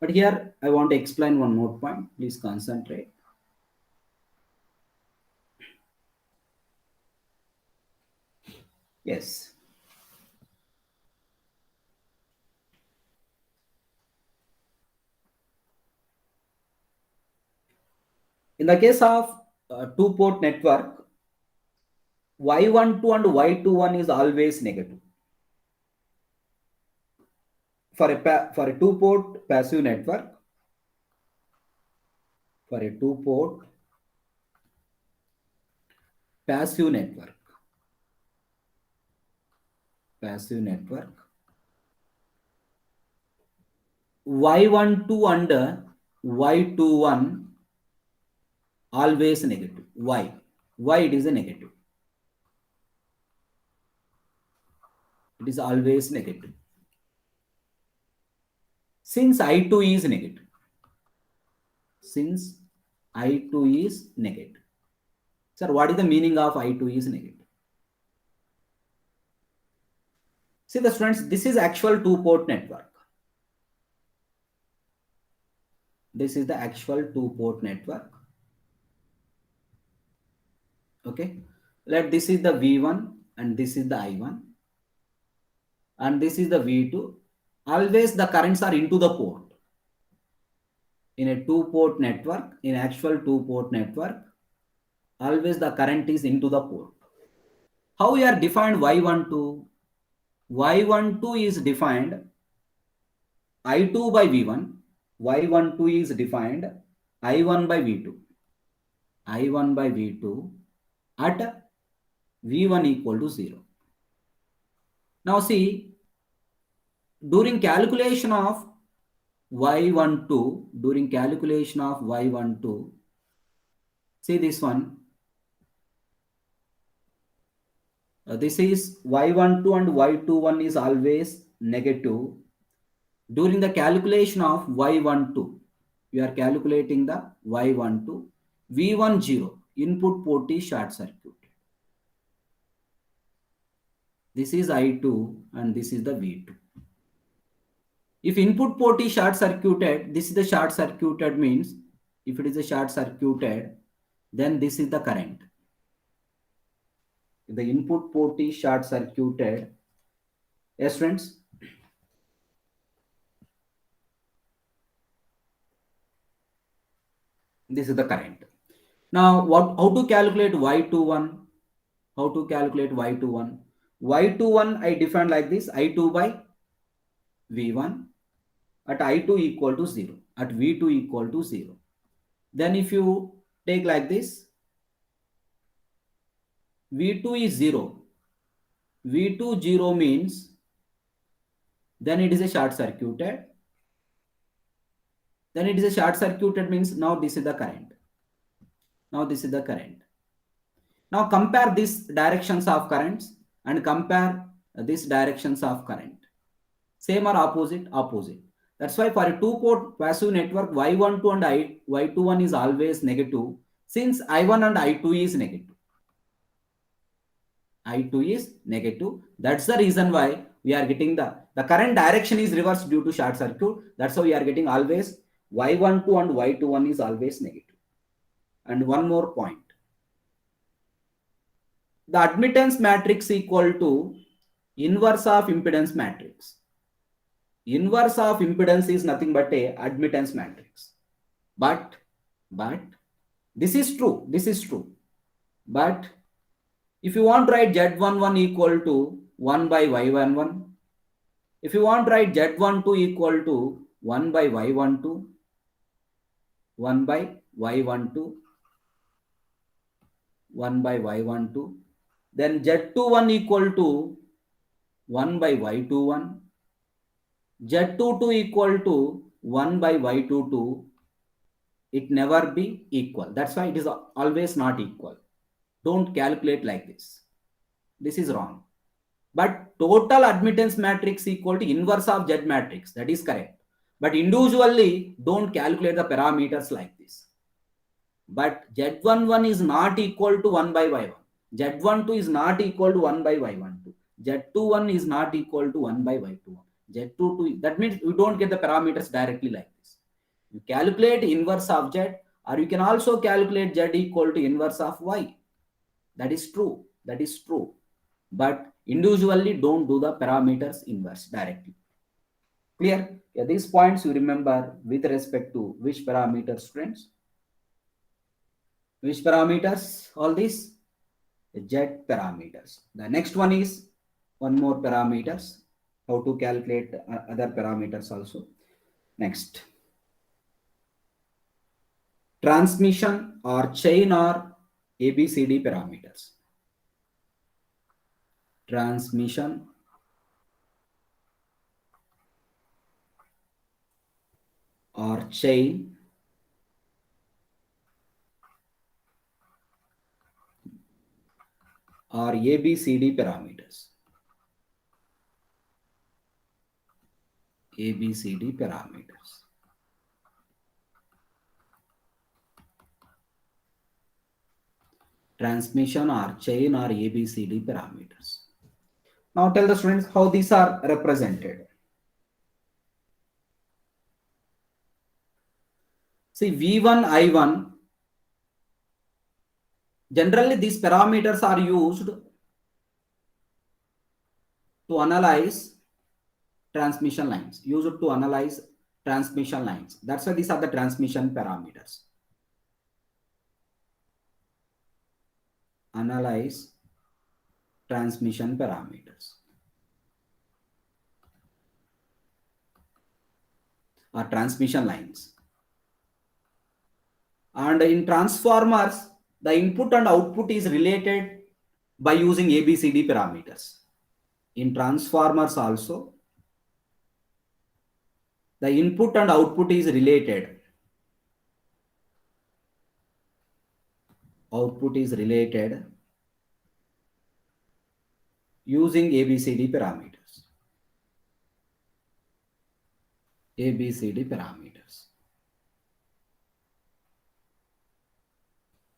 But here I want to explain one more point. Please concentrate. Yes. In the case of two-port network, y12 and y21 is always negative. For a two-port passive network, passive network, y12 and y21 always negative. Why? Why it is a negative? It is always negative. Since I2 is negative. Since I2 is negative. Sir, what is the meaning of I2 is negative? See the students, this is actual two-port network. This is the actual two-port network. Okay. This is the V1 and this is the I1. And this is the V2. Always the currents are into the port. In a two-port network, in actual two-port network, always the current is into the port. How we are defined y12? Y12 is defined I2 by V1. Y12 is defined I1 by V2. I1 by V2 at V1 equal to 0. Now see, during calculation of y12, see this one. This is y12 and y21 is always negative. During the calculation of y12, we are calculating the y12, V1 0, input port is short circuit. This is I2 and this is the V2. If input port is short circuited, this is the short circuited means, if it is a short circuited, then this is the current. If the input port is short circuited, yes friends, this is the current. Now how to calculate y21? How to calculate y21? Y21 I define like this, I2 by V1 at I2 equal to 0, at V2 equal to 0. Then if you take like this, V2 is 0. V2 0 means then it is a short circuited. Then it is a short circuited means now this is the current. Now this is the current. Now compare these directions of currents and compare these directions of current. Same or opposite? Opposite. That's why for a two-port passive network, Y12 and Y21 is always negative, since I1 and I2 is negative. I2 is negative. That's the reason why we are getting the current direction is reversed due to short circuit. That's why we are getting always Y12 and Y21 is always negative. And one more point. The admittance matrix equal to inverse of impedance matrix. Inverse of impedance is nothing but a admittance matrix. But this is true. This is true. But if you want to write Z11 equal to 1 by Y11, if you want to write Z12 equal to 1 by Y12, 1 by Y12, 1 by Y12, then Z21 equal to 1 by Y21, Z22 equal to 1 by Y22, it never be equal. That's why it is always not equal. Don't calculate like this. This is wrong. But total admittance matrix equal to inverse of Z matrix. That is correct. But individually, don't calculate the parameters like this. But Z11 is not equal to 1 by Y1. Z12 is not equal to 1 by Y12. Z21 is not equal to 1 by Y21. Z22, that means you don't get the parameters directly like this. You calculate inverse of Z, or you can also calculate Z equal to inverse of Y. That is true. That is true. But individually, don't do the parameters inverse directly. Clear? Yeah, these points you remember with respect to which parameters, students? Which parameters? All these Z parameters. The next one is one more parameters. How to calculate other parameters also. Next. Transmission or chain or ABCD parameters. Transmission or chain or ABCD parameters. ABCD parameters. Transmission or chain or ABCD parameters. Now tell the students how these are represented. See, V1, I1. Generally, these parameters are used to analyze transmission lines. Used to analyze transmission lines. That's why these are the transmission parameters. Analyze transmission parameters or transmission lines. And in transformers, the input and output is related by using ABCD parameters. In transformers also, the input and output is related. Output is related using ABCD parameters. ABCD parameters.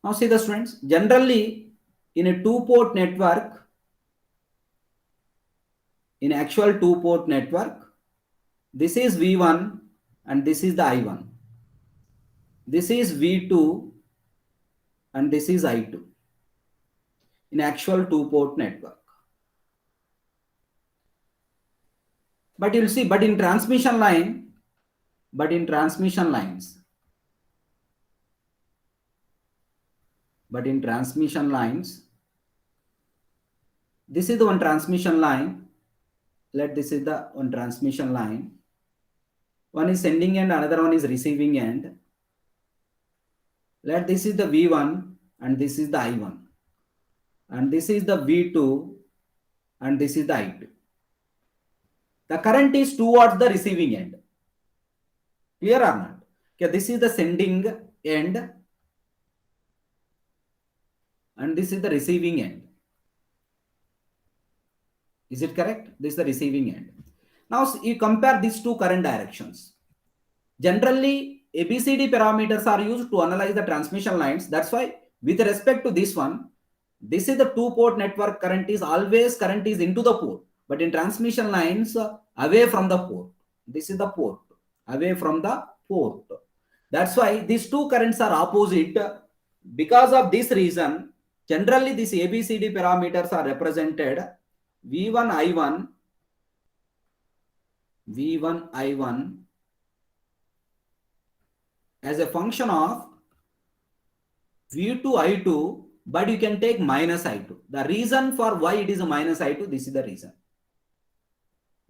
Now see the students, generally in a two-port network, in actual two-port network, this is V1 and this is the I1. This is V2 and this is I2 in actual two-port network. But you'll see, but in transmission lines, this is the one transmission line. This is the one transmission line. One is sending end, another one is receiving end. This is the V1 and this is the I1. And this is the V2 and this is the I2. The current is towards the receiving end. Clear or not? Okay, this is the sending end and this is the receiving end. Is it correct? This is the receiving end. Now you compare these two current directions. Generally, ABCD parameters are used to analyze the transmission lines. That's why with respect to this one, this is the two-port network. Current is into the port, but in transmission lines, away from the port. This is the port, away from the port. That's why these two currents are opposite. Because of this reason, generally these ABCD parameters are represented V1 I1, V1 I1 as a function of V2 I2, but you can take minus I2. The reason for why it is a minus I2, this is the reason.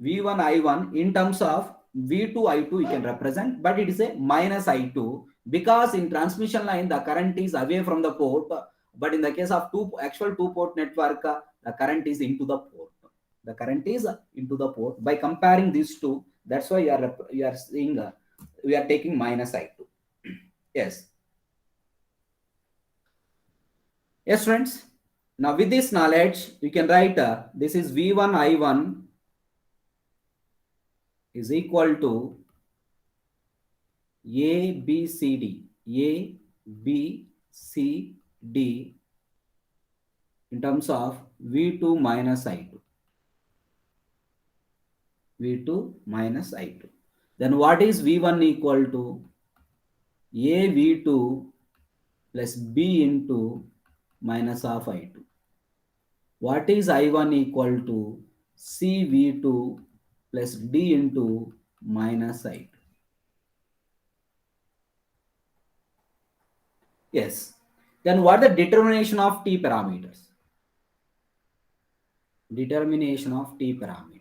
V1 I1 in terms of V2 I2 you can represent, but it is a minus I2 because in transmission line the current is away from the port, but in the case of actual two-port network, the current is into the port. The current is into the port. By comparing these two, that's why you are seeing we are taking minus I2. Yes. Yes, friends. Now with this knowledge, you can write this is V1 I1 is equal to A, B, C, D. A, B, C, D in terms of V2 minus I2. V2 minus I2. Then what is V1 equal to? A V2 plus B into minus of I2. What is I1 equal to? C V2 plus D into minus I2. Yes. Then what the determination of T parameters? Determination of T parameters.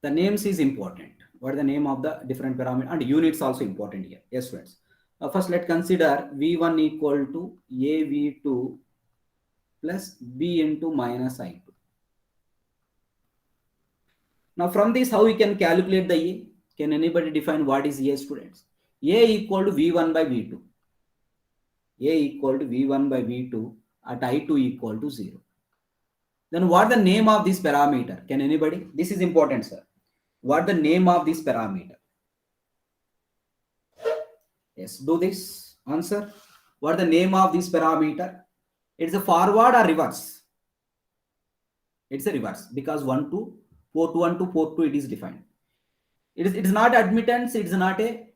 The names is important. What is the name of the different parameter, and units also important here. Yes, friends. First, let's consider V1 equal to A V2 plus B into minus I2. Now, from this, how we can calculate the A? Can anybody define what is A, students? A equal to V1 by V2. A equal to V1 by V2 at I2 equal to 0. Then what the name of this parameter? Can anybody? This is important, sir. What the name of this parameter? Yes, do this. Answer. What the name of this parameter? It's a forward or reverse? It's a reverse because port 1 to port 2 it is defined. It is not admittance, it is not a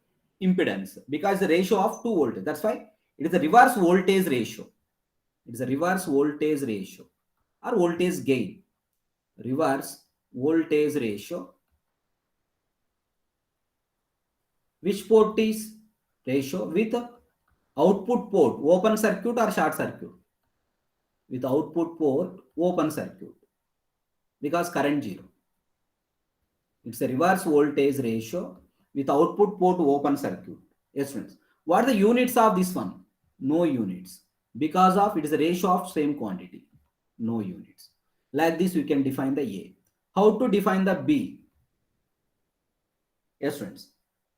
impedance because the ratio of 2 voltage. That's why it is a reverse voltage ratio. It is a reverse voltage ratio or voltage gain. Reverse voltage ratio. Which port is ratio? With output port open circuit or short circuit? With output port open circuit because current 0. It's a reverse voltage ratio with output port open circuit. Yes, friends. What are the units of this one? No units. Because of it is a ratio of same quantity. No units. Like this, we can define the A. How to define the B? Yes, friends.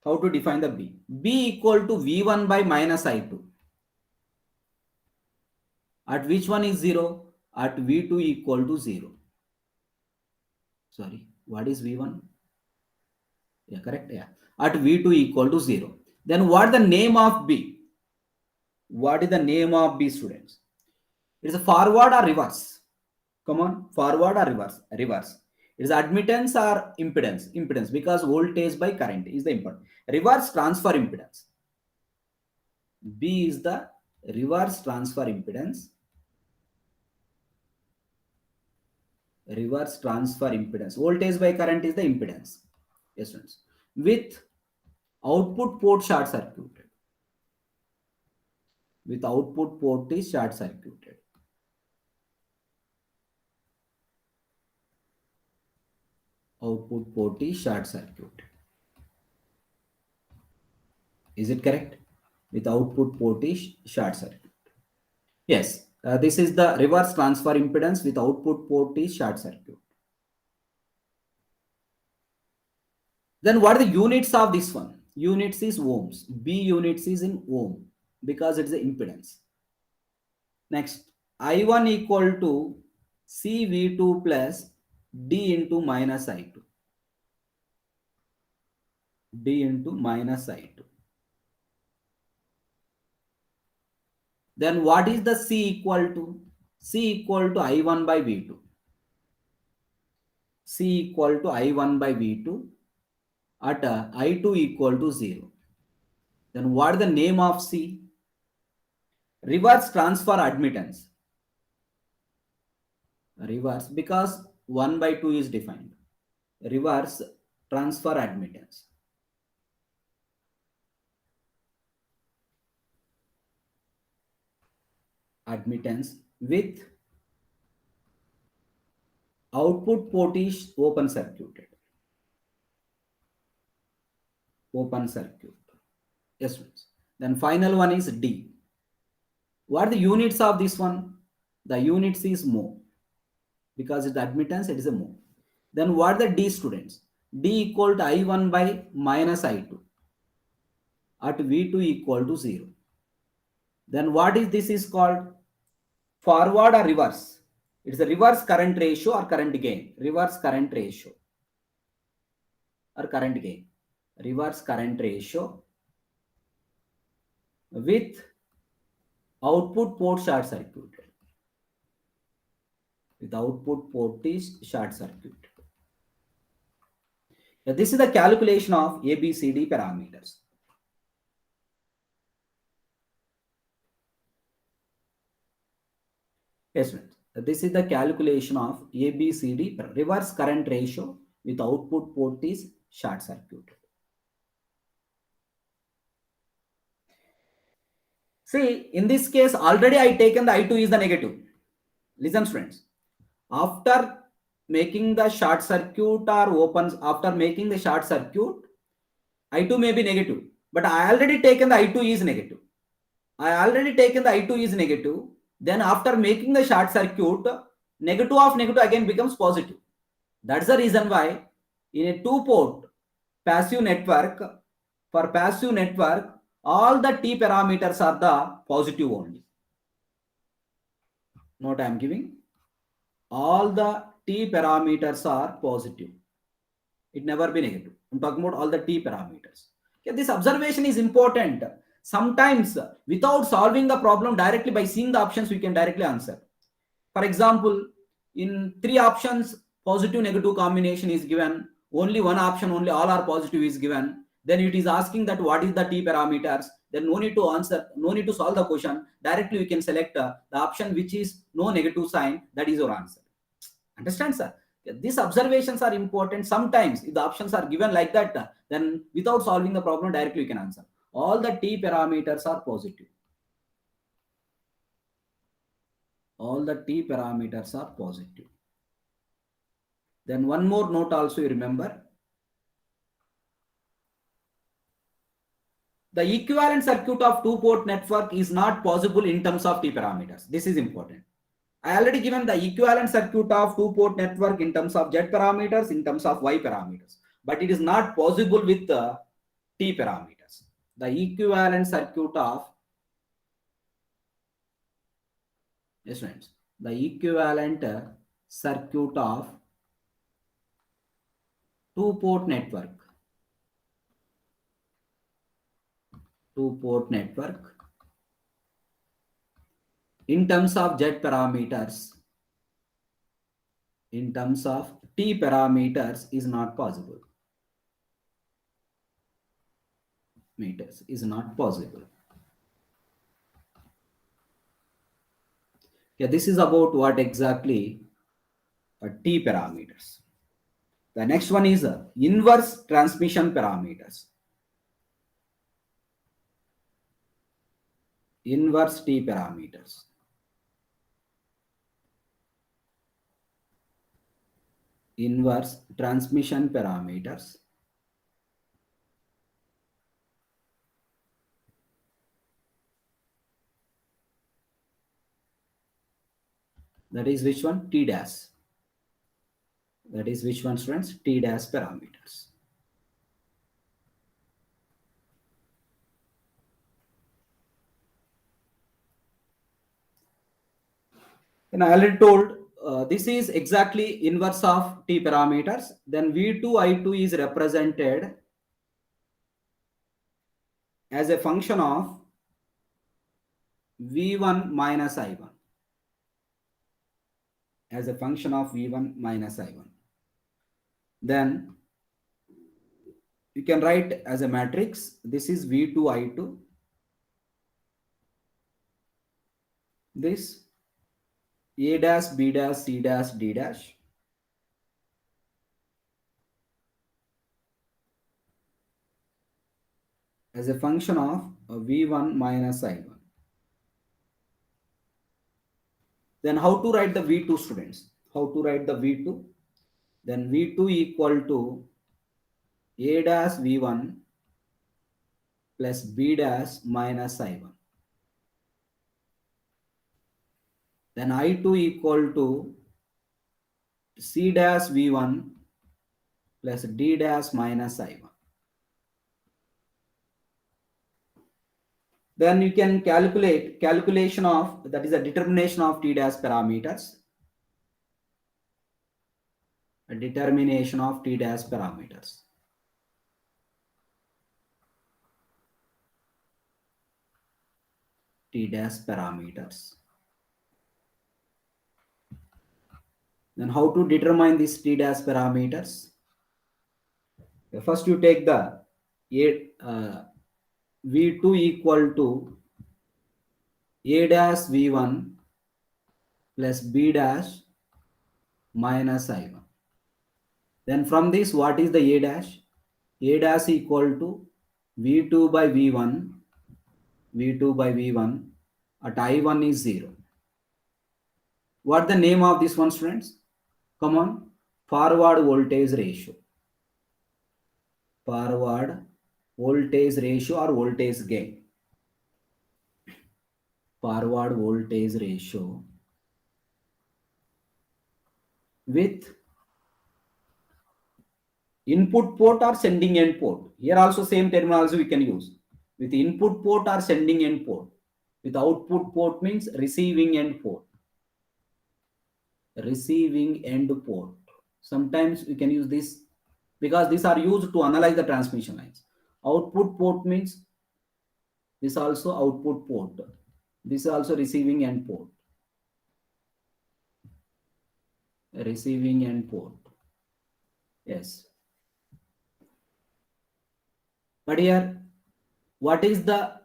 How to define the B? B equal to V1 by minus I2. At which one is 0? At V2 equal to 0. Sorry, what is V1? Yeah, correct. Yeah. At V2 equal to 0. Then what the name of B? What is the name of B, students? It is a forward or reverse? Come on, forward or reverse? Reverse. It is admittance or impedance? Impedance because voltage by current is the important. Reverse transfer impedance. B is the reverse transfer impedance. Reverse transfer impedance. Voltage by current is the impedance. Yes, friends. With output port short circuited. With output port is short circuited. Output port is short circuited. Is it correct? With output port is short circuit. Yes, this is the reverse transfer impedance with output port is short circuit. Then what are the units of this one? Units is ohms. B units is in ohm. because it's the impedance. Next, I1 equal to CV2 plus D into minus I2. D into minus I2. Then what is the C equal to? C equal to I1 by V2. C equal to I1 by V2 at I2 equal to 0. Then what is the name of C? Reverse transfer admittance. Reverse, because 1 by 2 is defined. Reverse transfer admittance. Admittance with output port is open circuited. Open circuit. Yes. Then final one is D. What are the units of this one? The units is mho. Because it's admittance, it is a mho. Then what are the D students? D equal to I1 by minus I2 at V2 equal to 0. Then what is this is called? Forward or reverse? It's a reverse current ratio or current gain. Reverse current ratio or current gain. Reverse current ratio with output port short circuited. With output port is short circuit. This is the calculation of ABCD parameters. Yes, friends. This is the calculation of ABCD reverse current ratio with output port is short circuit. See, in this case, already I taken the I2 is the negative. Listen, friends. After making the short circuit or opens, after making the short circuit, I2 may be negative. But I already taken the I2 is negative. I already taken the I2 is negative. Then after making the short circuit, negative of negative again becomes positive. That's the reason why in a two-port passive network, for passive network, all the T parameters are the positive only. Note I am giving. All the T parameters are positive. It never be negative. I'm talking about all the T parameters. Okay, this observation is important. Sometimes without solving the problem directly by seeing the options, we can directly answer. For example, in 3 options, positive negative combination is given. Only one option, only all are positive is given. Then it is asking that what is the T parameters. Then no need to answer, no need to solve the question. Directly we can select the option which is no negative sign. That is your answer. Understand, sir? These observations are important. Sometimes if the options are given like that, then without solving the problem directly you can answer. All the T parameters are positive. All the T parameters are positive. Then one more note also you remember. The equivalent circuit of two-port network is not possible in terms of T parameters. This is important. I already given the equivalent circuit of two-port network in terms of Z parameters, in terms of Y parameters. But it is not possible with the T parameters. The equivalent circuit of, yes friends, the equivalent circuit of two-port network. Two-port network in terms of Z parameters, in terms of T parameters is not possible. Meters is not possible. Yeah, this is about what exactly T parameters. The next one is inverse transmission parameters. Inverse T parameters. Inverse transmission parameters. That is which one? T dash. That is which one, friends? T dash parameters. And I already told this is exactly inverse of T parameters. Then V2 I2 is represented as a function of V1 minus I1, as a function of V1 minus I1. Then you can write as a matrix. This is V2 I2. This A dash B dash C dash D dash. As a function of V1 minus I1. Then how to write the V2, students? How to write the V2? Then V2 equal to A dash V1 plus B dash minus I1. Then I2 equal to C dash V1 plus D dash minus I1. Then you can calculation of, that is a determination of T dash parameters. A determination of T dash parameters. T dash parameters. Then how to determine these T dash parameters? First you take the V2 equal to A dash V1 plus B dash minus I1. Then from this, what is the A dash? A dash equal to V2 by V1, V2 by V1 at I1 is 0. What the name of this one, students? Come on, forward voltage ratio. Forward voltage ratio or voltage gain. Forward voltage ratio with input port or sending end port. Here also same terminology we can use. With input port or sending end port. With output port means receiving end port. Receiving end port. Sometimes we can use this because these are used to analyze the transmission lines. Output port means this also output port. This is also receiving end port. Receiving end port. Yes. But here, what is the,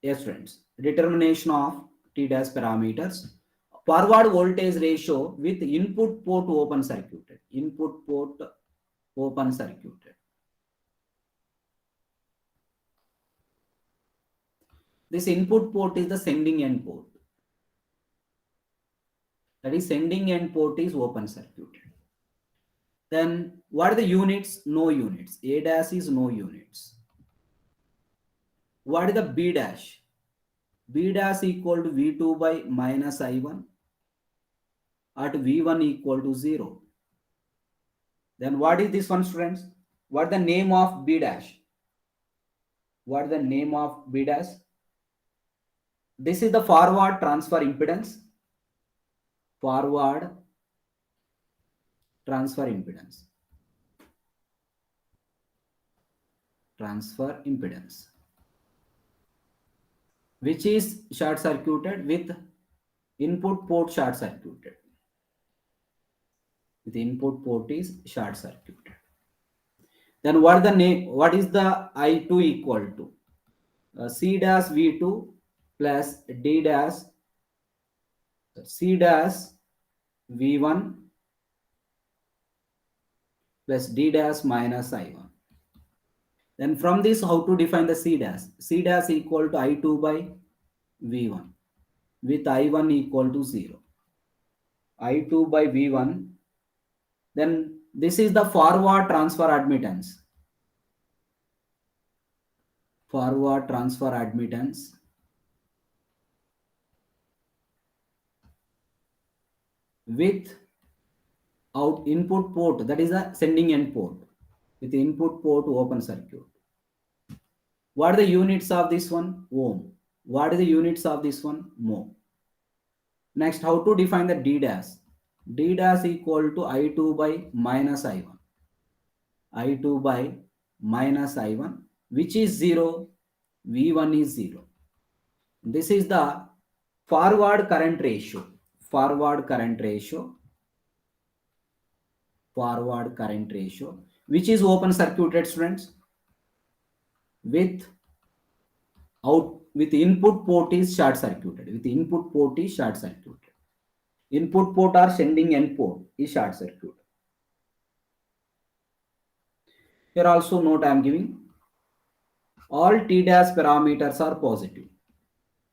yes friends, determination of T dash parameters? Forward voltage ratio with input port open circuited. Input port open circuited. This input port is the sending end port. That is sending end port is open circuited. Then what are the units? No units. A dash is no units. What is the B dash? B dash equal to V2 by minus I1 at V1 equal to 0. Then what is this one, students? What the name of B dash? What the name of B dash? This is the forward transfer impedance. Forward transfer impedance. Transfer impedance. Which is short circuited with input port short circuited. The input port is short circuited. Then what the name? What is the I2 equal to? C dash V2 plus D dash C dash V1 plus D dash minus I1. Then from this, how to define the C dash? C dash equal to I2 by V1 with I1 equal to 0. I2 by V1. Then this is the forward transfer admittance. Forward transfer admittance with out input port, that is a sending end port, with input port open circuit. What are the units of this one? Ohm. What are the units of this one? Mho. Next, how to define the d dash? D dash equal to I2 by minus I1. I2 by minus I1, which is 0. V1 is 0. This is the forward current ratio. Forward current ratio. Forward current ratio, which is open circuited, students, with input port is short circuited. With input port is short circuited. Input port or sending end port is short circuited. Here also note I am giving. All T dash parameters are positive,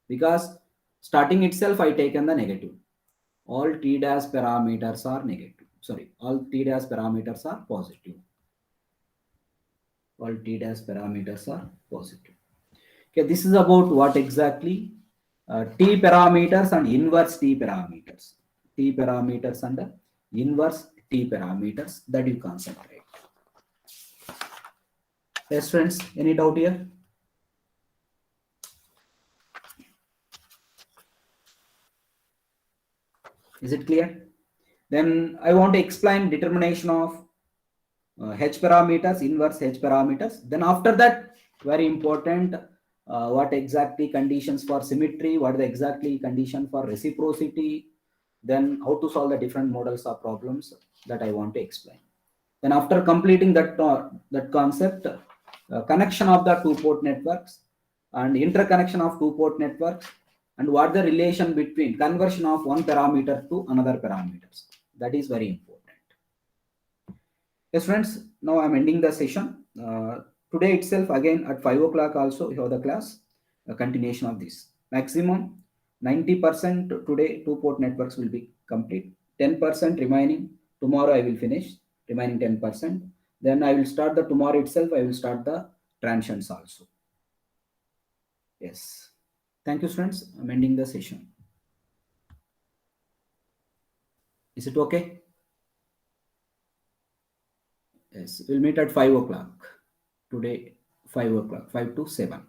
because starting itself I taken the negative. All T dash parameters are negative. Sorry, all T dash parameters are positive. All T dash parameters are positive. Okay, this is about what exactly T parameters and inverse T parameters. T parameters and inverse T parameters that you concentrate. Yes, friends, any doubt here? Is it clear? Then I want to explain determination of H parameters, inverse H parameters. Then after that, very important, what exactly conditions for symmetry, what are the exactly condition for reciprocity, then how to solve the different models of problems, that I want to explain. Then after completing that, that concept, connection of the two-port networks and interconnection of two-port networks, and what the relation between conversion of one parameter to another parameters. That is very important. Yes, friends, now I'm ending the session. Today itself, again at 5 o'clock also, you have the class, a continuation of this. Maximum 90% today, two-port networks will be complete. 10% remaining, tomorrow I will finish, remaining 10%. Then I will start the tomorrow itself, I will start the transients also. Yes. Thank you, friends. I'm ending the session. Is it okay? Yes, we'll meet at 5 o'clock. Today, 5 o'clock, 5 to 7.